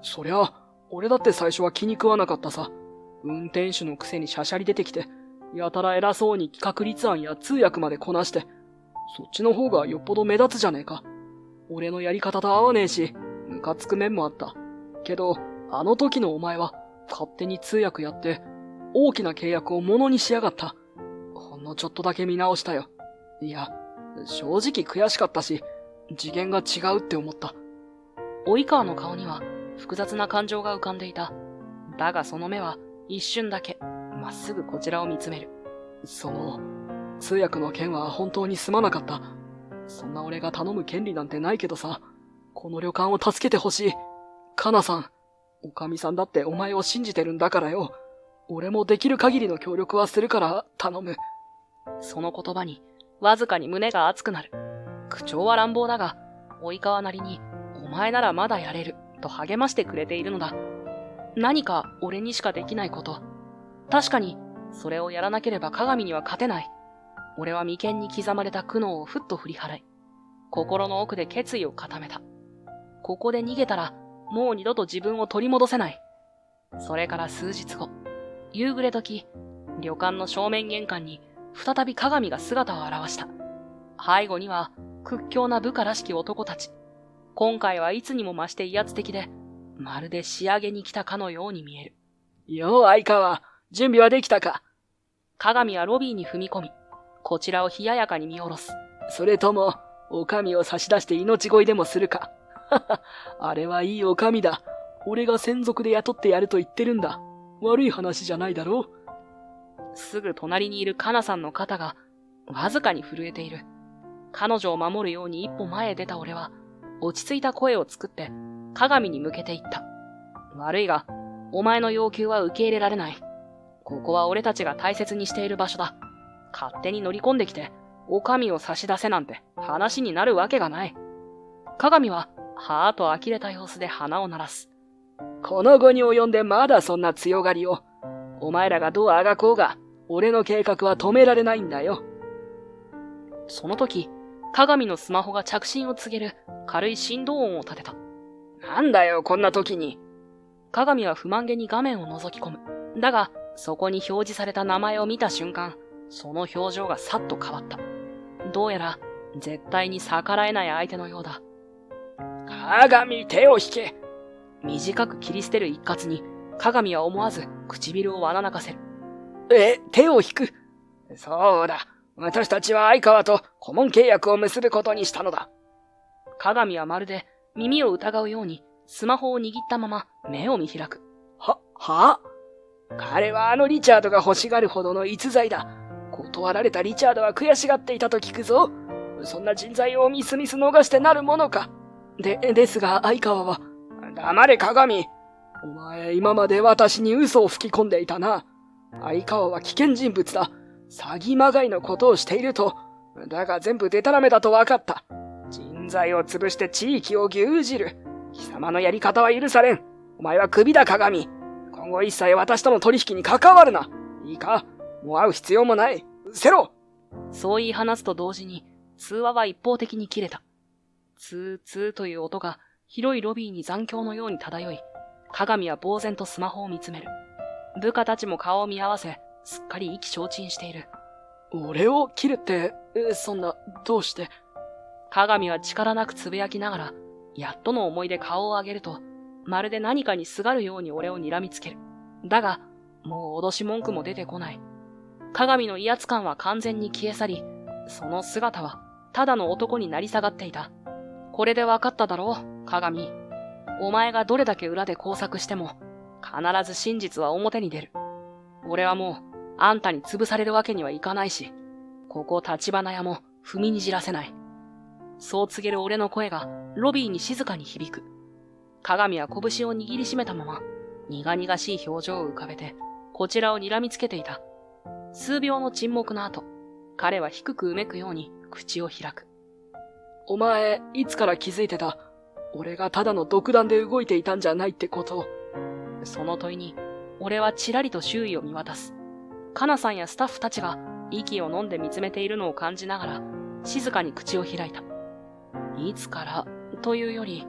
そりゃ、俺だって最初は気に食わなかったさ。運転手のくせにしゃしゃり出てきて、やたら偉そうに企画立案や通訳までこなして、そっちの方がよっぽど目立つじゃねえか。俺のやり方と合わねえし、ムカつく面もあった。けど、あの時のお前は、勝手に通訳やって、大きな契約を物にしやがった。ほんのちょっとだけ見直したよ。いや、正直悔しかったし、次元が違うって思った。及川の顔には複雑な感情が浮かんでいた。だがその目は一瞬だけ、まっすぐこちらを見つめる。通訳の件は本当にすまなかった。そんな俺が頼む権利なんてないけどさ、この旅館を助けてほしい。カナさん、おかみさんだってお前を信じてるんだからよ。俺もできる限りの協力はするから頼む。その言葉にわずかに胸が熱くなる。口調は乱暴だが、及川なりに、お前ならまだやれる、と励ましてくれているのだ。何か俺にしかできないこと。確かに、それをやらなければ鏡には勝てない。俺は眉間に刻まれた苦悩をふっと振り払い、心の奥で決意を固めた。ここで逃げたら、もう二度と自分を取り戻せない。それから数日後、夕暮れ時、旅館の正面玄関に、再び鏡が姿を現した。背後には屈強な部下らしき男たち。今回はいつにも増して威圧的で、まるで仕上げに来たかのように見える。よう相川、準備はできたか。鏡はロビーに踏み込み、こちらを冷ややかに見下ろす。それとも、お上を差し出して命乞いでもするか。あれはいいお上だ。俺が専属で雇ってやると言ってるんだ。悪い話じゃないだろう。すぐ隣にいるカナさんの肩がわずかに震えている。彼女を守るように一歩前へ出た俺は落ち着いた声を作って鏡に向けて言った。悪いが、お前の要求は受け入れられない。ここは俺たちが大切にしている場所だ。勝手に乗り込んできてお上を差し出せなんて話になるわけがない。鏡ははぁと呆れた様子で鼻を鳴らす。この後に及んでまだそんな強がりを。お前らがどうあがこうが、俺の計画は止められないんだよ。その時、鏡のスマホが着信を告げる軽い振動音を立てた。なんだよ、こんな時に。鏡は不満げに画面を覗き込む。だが、そこに表示された名前を見た瞬間、その表情がさっと変わった。どうやら、絶対に逆らえない相手のようだ。鏡、手を引け。短く切り捨てる一括に、鏡は思わず唇をわななかせる。手を引く。そうだ。私たちは相川と顧問契約を結ぶことにしたのだ。鏡はまるで耳を疑うようにスマホを握ったまま目を見開く。は彼はあのリチャードが欲しがるほどの逸材だ。断られたリチャードは悔しがっていたと聞くぞ。そんな人材をみすみす逃してなるものか。ですが相川は。黙れ鏡。お前今まで私に嘘を吹き込んでいたな。相川は危険人物だ。詐欺まがいのことをしていると。だが全部デタラメだと分かった。人材を潰して地域を牛耳る。貴様のやり方は許されん。お前はクビだ鏡。今後一切私との取引に関わるな。いいか、もう会う必要もない。失せろ。そう言い放つと同時に通話は一方的に切れた。ツーツーという音が広いロビーに残響のように漂い、鏡は呆然とスマホを見つめる。部下たちも顔を見合わせ、すっかり意気消沈している。俺を切るって、そんな、どうして？鏡は力なくつぶやきながら、やっとの思いで顔を上げると、まるで何かにすがるように俺を睨みつける。だが、もう脅し文句も出てこない。鏡の威圧感は完全に消え去り、その姿はただの男になり下がっていた。これで分かっただろう、鏡。お前がどれだけ裏で工作しても、必ず真実は表に出る。俺はもう、あんたに潰されるわけにはいかないし、ここ立花屋も踏みにじらせない。そう告げる俺の声がロビーに静かに響く。鏡は拳を握りしめたまま、苦々しい表情を浮かべて、こちらを睨みつけていた。数秒の沈黙の後、彼は低くうめくように口を開く。お前、いつから気づいてた？俺がただの独断で動いていたんじゃないってことを。その問いに、俺はちらりと周囲を見渡す。カナさんやスタッフたちが息を飲んで見つめているのを感じながら、静かに口を開いた。いつからというより、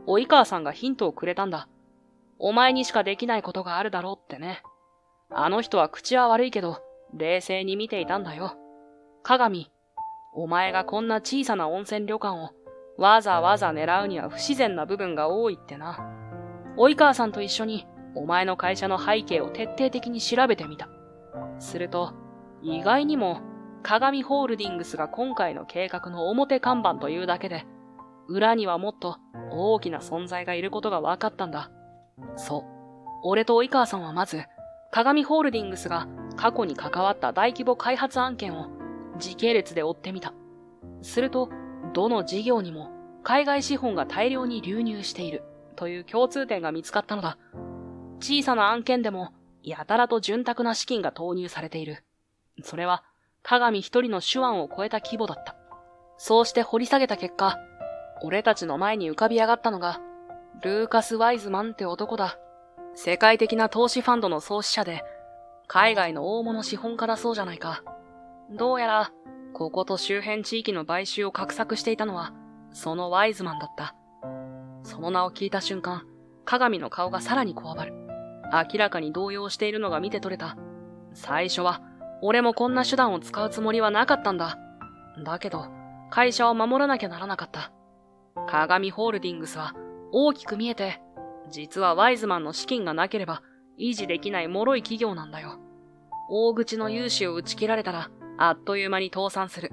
及川さんがヒントをくれたんだ。お前にしかできないことがあるだろうってね。あの人は口は悪いけど、冷静に見ていたんだよ。鏡、お前がこんな小さな温泉旅館をわざわざ狙うには不自然な部分が多いってな。及川さんと一緒にお前の会社の背景を徹底的に調べてみた。すると、意外にも鏡ホールディングスが今回の計画の表看板というだけで、裏にはもっと大きな存在がいることが分かったんだ。そう。俺と及川さんはまず、鏡ホールディングスが過去に関わった大規模開発案件を時系列で追ってみた。すると、どの事業にも海外資本が大量に流入しているという共通点が見つかったのだ。小さな案件でもやたらと潤沢な資金が投入されている。それは鏡一人の手腕を超えた規模だった。そうして掘り下げた結果、俺たちの前に浮かび上がったのが、ルーカス・ワイズマンって男だ。世界的な投資ファンドの創始者で、海外の大物資本家だそうじゃないか。どうやら、ここと周辺地域の買収を画策していたのは、そのワイズマンだった。その名を聞いた瞬間、鏡の顔がさらにこわばる。明らかに動揺しているのが見て取れた。最初は、俺もこんな手段を使うつもりはなかったんだ。だけど、会社を守らなきゃならなかった。鏡ホールディングスは、大きく見えて、実はワイズマンの資金がなければ、維持できない脆い企業なんだよ。大口の融資を打ち切られたら、あっという間に倒産する。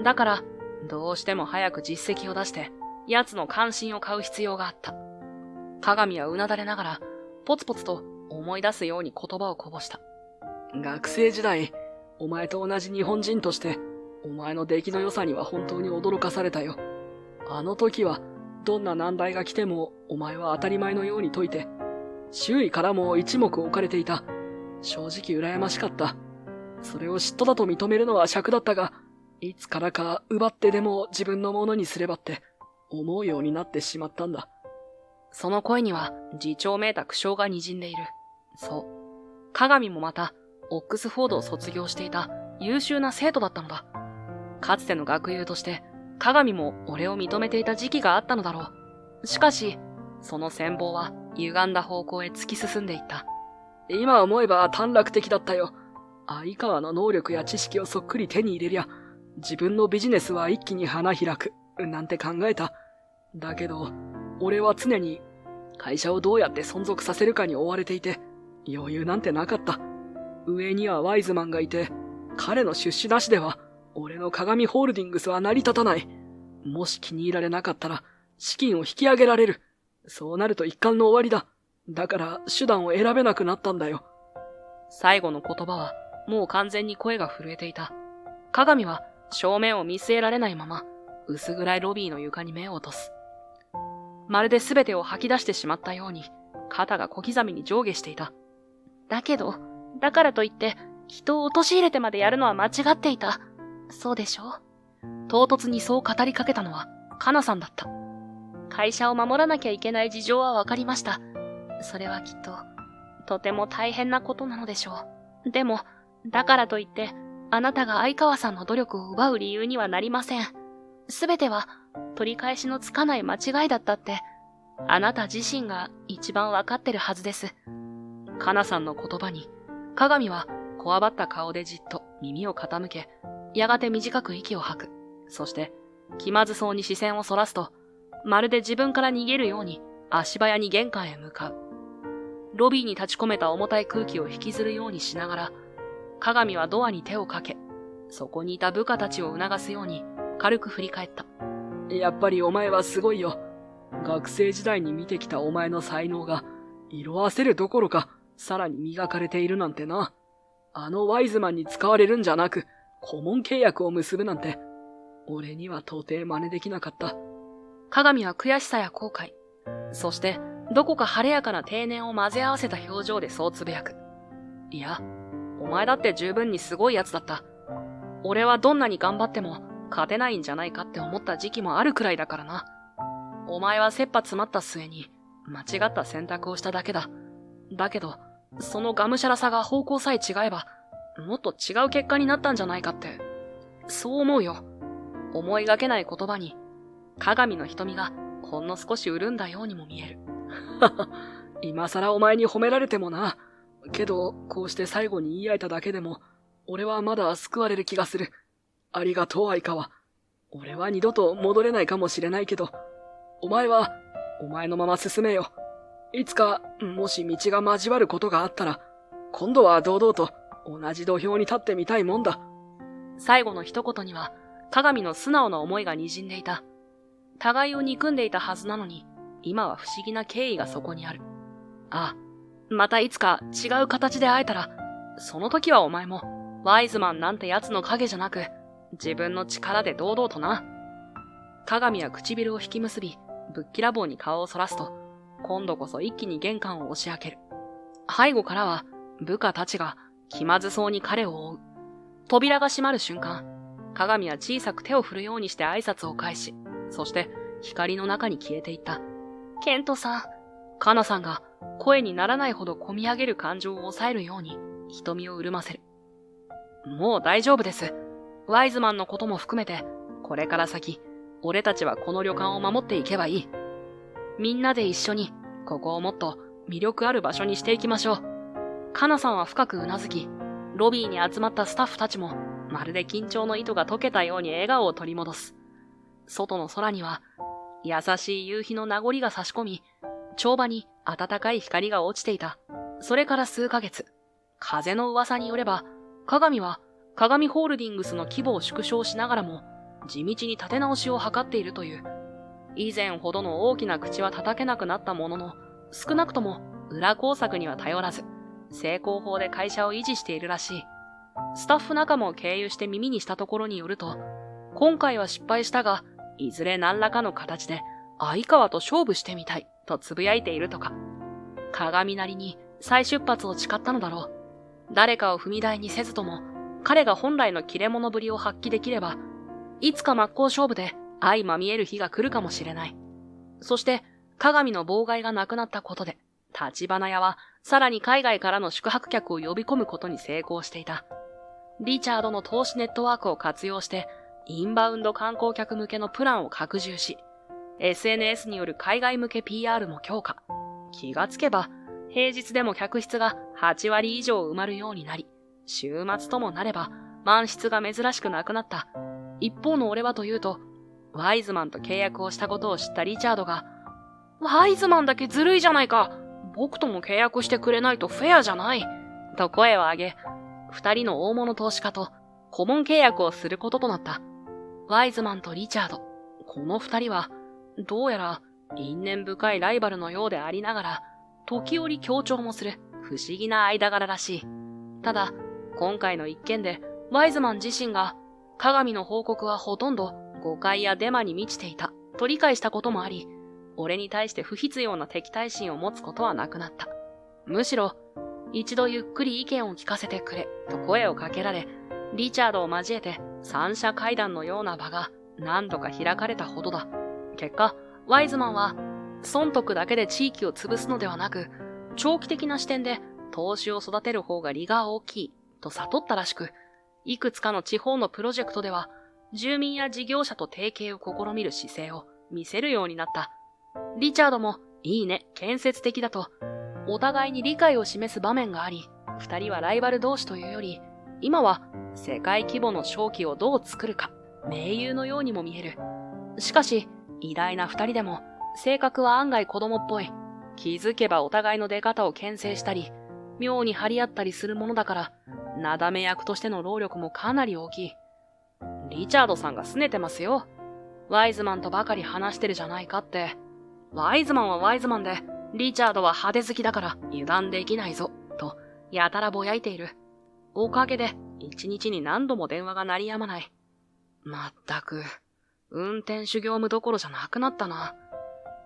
だから、どうしても早く実績を出して、奴の関心を買う必要があった。鏡はうなだれながら、ポツポツと思い出すように言葉をこぼした。学生時代、お前と同じ日本人として、お前の出来の良さには本当に驚かされたよ。あの時は、どんな難題が来ても、お前は当たり前のように解いて、周囲からも一目置かれていた。正直羨ましかった。それを嫉妬だと認めるのは尺だったが、いつからか奪ってでも自分のものにすればって、思うようになってしまったんだ。その声には、自重めいた苦笑が滲んでいる。そう。鏡もまた、オックスフォードを卒業していた優秀な生徒だったのだ。かつての学友として、鏡も俺を認めていた時期があったのだろう。しかし、その戦望は歪んだ方向へ突き進んでいった。今思えば短絡的だったよ。相川の能力や知識をそっくり手に入れりゃ、自分のビジネスは一気に花開く、なんて考えた。だけど、俺は常に会社をどうやって存続させるかに追われていて、余裕なんてなかった。上にはワイズマンがいて、彼の出資なしでは、俺の鏡ホールディングスは成り立たない。もし気に入られなかったら、資金を引き上げられる。そうなると一巻の終わりだ。だから手段を選べなくなったんだよ。最後の言葉は、もう完全に声が震えていた。鏡は正面を見据えられないまま、薄暗いロビーの床に目を落とす。まるで全てを吐き出してしまったように、肩が小刻みに上下していた。だけど、だからといって、人を陥れてまでやるのは間違っていた。そうでしょ？唐突にそう語りかけたのは、カナさんだった。会社を守らなきゃいけない事情はわかりました。それはきっと、とても大変なことなのでしょう。でも、だからといって、あなたが相川さんの努力を奪う理由にはなりません。すべては、取り返しのつかない間違いだったって、あなた自身が一番わかってるはずです。カナさんの言葉に、鏡はこわばった顔でじっと耳を傾け、やがて短く息を吐く。そして、気まずそうに視線をそらすと、まるで自分から逃げるように足早に玄関へ向かう。ロビーに立ち込めた重たい空気を引きずるようにしながら、鏡はドアに手をかけ、そこにいた部下たちを促すように軽く振り返った。やっぱりお前はすごいよ。学生時代に見てきたお前の才能が、色あせるどころか、さらに磨かれているなんてな。あのワイズマンに使われるんじゃなく、顧問契約を結ぶなんて、俺には到底真似できなかった。鏡は悔しさや後悔、そしてどこか晴れやかな定年を混ぜ合わせた表情でそうつぶやく。いや、お前だって十分にすごいやつだった。俺はどんなに頑張っても勝てないんじゃないかって思った時期もあるくらいだからな。お前は切羽詰まった末に間違った選択をしただけだ。だけど、そのがむしゃらさが方向さえ違えば、もっと違う結果になったんじゃないかって、そう思うよ。思いがけない言葉に、鏡の瞳がほんの少し潤んだようにも見える。今更お前に褒められてもな。けど、こうして最後に言い合えただけでも、俺はまだ救われる気がする。ありがとう相川。俺は二度と戻れないかもしれないけど、お前は、お前のまま進めよ。いつか、もし道が交わることがあったら、今度は堂々と同じ土俵に立ってみたいもんだ。最後の一言には、鏡の素直な思いが滲んでいた。互いを憎んでいたはずなのに、今は不思議な敬意がそこにある。ああ、またいつか違う形で会えたら、その時はお前も、ワイズマンなんて奴の影じゃなく、自分の力で堂々とな。鏡は唇を引き結び、ぶっきらぼうに顔をそらすと、今度こそ一気に玄関を押し開ける。背後からは、部下たちが気まずそうに彼を追う。扉が閉まる瞬間、鏡は小さく手を振るようにして挨拶を返し、そして光の中に消えていった。ケントさん。カナさんが声にならないほど込み上げる感情を抑えるように瞳を潤ませる。もう大丈夫です。ワイズマンのことも含めて、これから先、俺たちはこの旅館を守っていけばいい。みんなで一緒に、ここをもっと魅力ある場所にしていきましょう。カナさんは深くうなずき、ロビーに集まったスタッフたちも、まるで緊張の糸が解けたように笑顔を取り戻す。外の空には、優しい夕日の名残が差し込み、帳場に暖かい光が落ちていた。それから数ヶ月、風の噂によれば、鏡は鏡ホールディングスの規模を縮小しながらも、地道に立て直しを図っているという。以前ほどの大きな口は叩けなくなったものの、少なくとも裏工作には頼らず、成功法で会社を維持しているらしい。スタッフ仲間を経由して耳にしたところによると、今回は失敗したが、いずれ何らかの形で相川と勝負してみたいと呟いているとか。鏡なりに再出発を誓ったのだろう。誰かを踏み台にせずとも、彼が本来の切れ者ぶりを発揮できれば、いつか真っ向勝負で相まみえる日が来るかもしれない。そして、鏡の妨害がなくなったことで、立花屋はさらに海外からの宿泊客を呼び込むことに成功していた。リチャードの投資ネットワークを活用して、インバウンド観光客向けのプランを拡充し、SNS による海外向け PR も強化。気がつけば、平日でも客室が8割以上埋まるようになり、週末ともなれば満室が珍しくなくなった。一方の俺はというと、ワイズマンと契約をしたことを知ったリチャードが、ワイズマンだけずるいじゃないか。僕とも契約してくれないとフェアじゃない。と声を上げ、二人の大物投資家と顧問契約をすることとなった。ワイズマンとリチャード、この二人は、どうやら因縁深いライバルのようでありながら、時折協調もする不思議な間柄らしい。ただ、今回の一件で、ワイズマン自身が、鏡の報告はほとんど誤解やデマに満ちていたと理解したこともあり、俺に対して不必要な敵対心を持つことはなくなった。むしろ、一度ゆっくり意見を聞かせてくれと声をかけられ、リチャードを交えて三者会談のような場が何度か開かれたほどだ。結果、ワイズマンは、損得だけで地域を潰すのではなく、長期的な視点で投資を育てる方が利が大きいと悟ったらしく、いくつかの地方のプロジェクトでは、住民や事業者と提携を試みる姿勢を見せるようになった。リチャードも、いいね、建設的だと、お互いに理解を示す場面があり、二人はライバル同士というより、今は世界規模の商機をどう作るか、盟友のようにも見える。しかし、偉大な二人でも、性格は案外子供っぽい。気づけばお互いの出方を牽制したり、妙に張り合ったりするものだから、なだめ役としての労力もかなり大きい。リチャードさんが拗ねてますよ。ワイズマンとばかり話してるじゃないかって。ワイズマンはワイズマンで、リチャードは派手好きだから油断できないぞ、と、やたらぼやいている。おかげで、一日に何度も電話が鳴りやまない。まったく、運転手業務どころじゃなくなったな。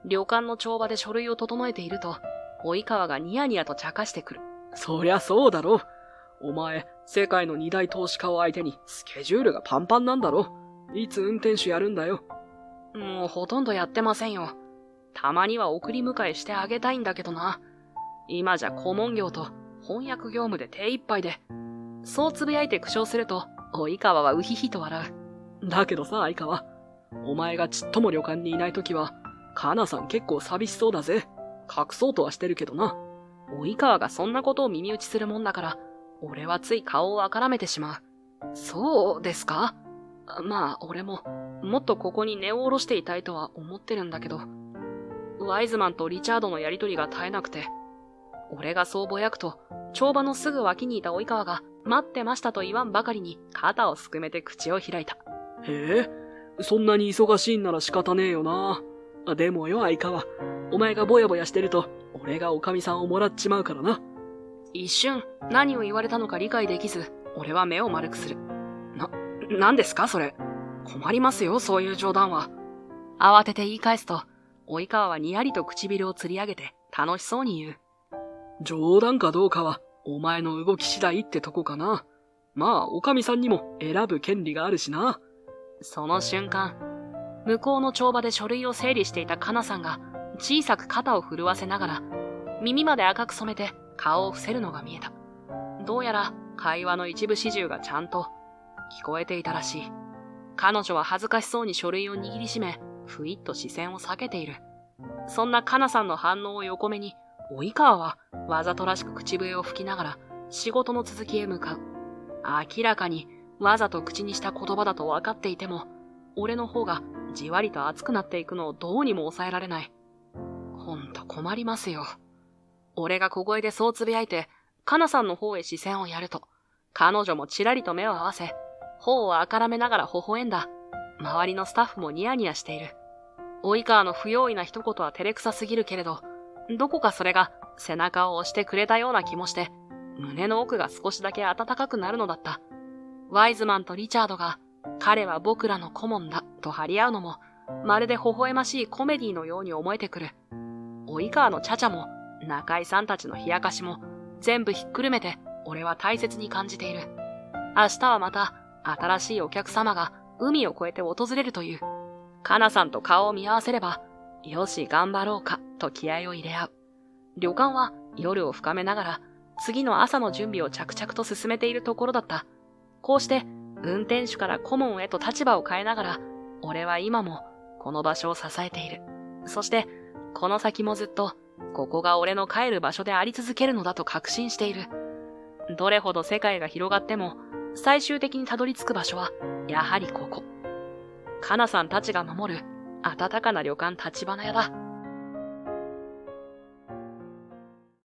旅館の帳場で書類を整えていると、及川がニヤニヤと茶化してくる。そりゃそうだろ。お前、世界の二大投資家を相手にスケジュールがパンパンなんだろ。いつ運転手やるんだよ。もうほとんどやってませんよ。たまには送り迎えしてあげたいんだけどな。今じゃ顧問業と翻訳業務で手一杯で。そうつぶやいて苦笑すると、及川はうひひと笑う。だけどさ、相川。お前がちっとも旅館にいないときは、カナさん結構寂しそうだぜ。隠そうとはしてるけどな。及川がそんなことを耳打ちするもんだから、俺はつい顔をあからめてしまう。そうですか？まあ、俺も、もっとここに根を下ろしていたいとは思ってるんだけど、ワイズマンとリチャードのやりとりが絶えなくて、俺がそうぼやくと、帳場のすぐ脇にいた及川が、待ってましたと言わんばかりに、肩をすくめて口を開いた。へえ、そんなに忙しいんなら仕方ねえよな。でもよ、相川。お前がぼやぼやしてると、俺がおかみさんをもらっちまうからな。一瞬、何を言われたのか理解できず、俺は目を丸くする。何ですかそれ。困りますよ、そういう冗談は。慌てて言い返すと、及川はにやりと唇をつり上げて、楽しそうに言う。冗談かどうかは、お前の動き次第ってとこかな。まあ、おかみさんにも選ぶ権利があるしな。その瞬間、向こうの帳場で書類を整理していたカナさんが、小さく肩を震わせながら、耳まで赤く染めて顔を伏せるのが見えた。どうやら会話の一部始終がちゃんと聞こえていたらしい。彼女は恥ずかしそうに書類を握りしめ、ふいっと視線を避けている。そんなカナさんの反応を横目に、及川はわざとらしく口笛を吹きながら仕事の続きへ向かう。明らかにわざと口にした言葉だと分かっていても、俺の方がじわりと熱くなっていくのをどうにも抑えられない。ほんと困りますよ。俺が小声でそうつぶやいて、カナさんの方へ視線をやると、彼女もちらりと目を合わせ、頬をあからめながら微笑んだ。周りのスタッフもニヤニヤしている。及川の不用意な一言は照れくさすぎるけれど、どこかそれが背中を押してくれたような気もして、胸の奥が少しだけ温かくなるのだった。ワイズマンとリチャードが、彼は僕らの顧問だと張り合うのも、まるで微笑ましいコメディのように思えてくる。及川のチャチャも、中井さんたちの冷やかしも、全部ひっくるめて、俺は大切に感じている。明日はまた、新しいお客様が海を越えて訪れるという。カナさんと顔を見合わせれば、よし頑張ろうか、と気合を入れ合う。旅館は夜を深めながら、次の朝の準備を着々と進めているところだった。こうして、運転手から顧問へと立場を変えながら、俺は今もこの場所を支えている。そして、この先もずっと、ここが俺の帰る場所であり続けるのだと確信している。どれほど世界が広がっても、最終的にたどり着く場所は、やはりここ。カナさんたちが守る、暖かな旅館立花屋だ。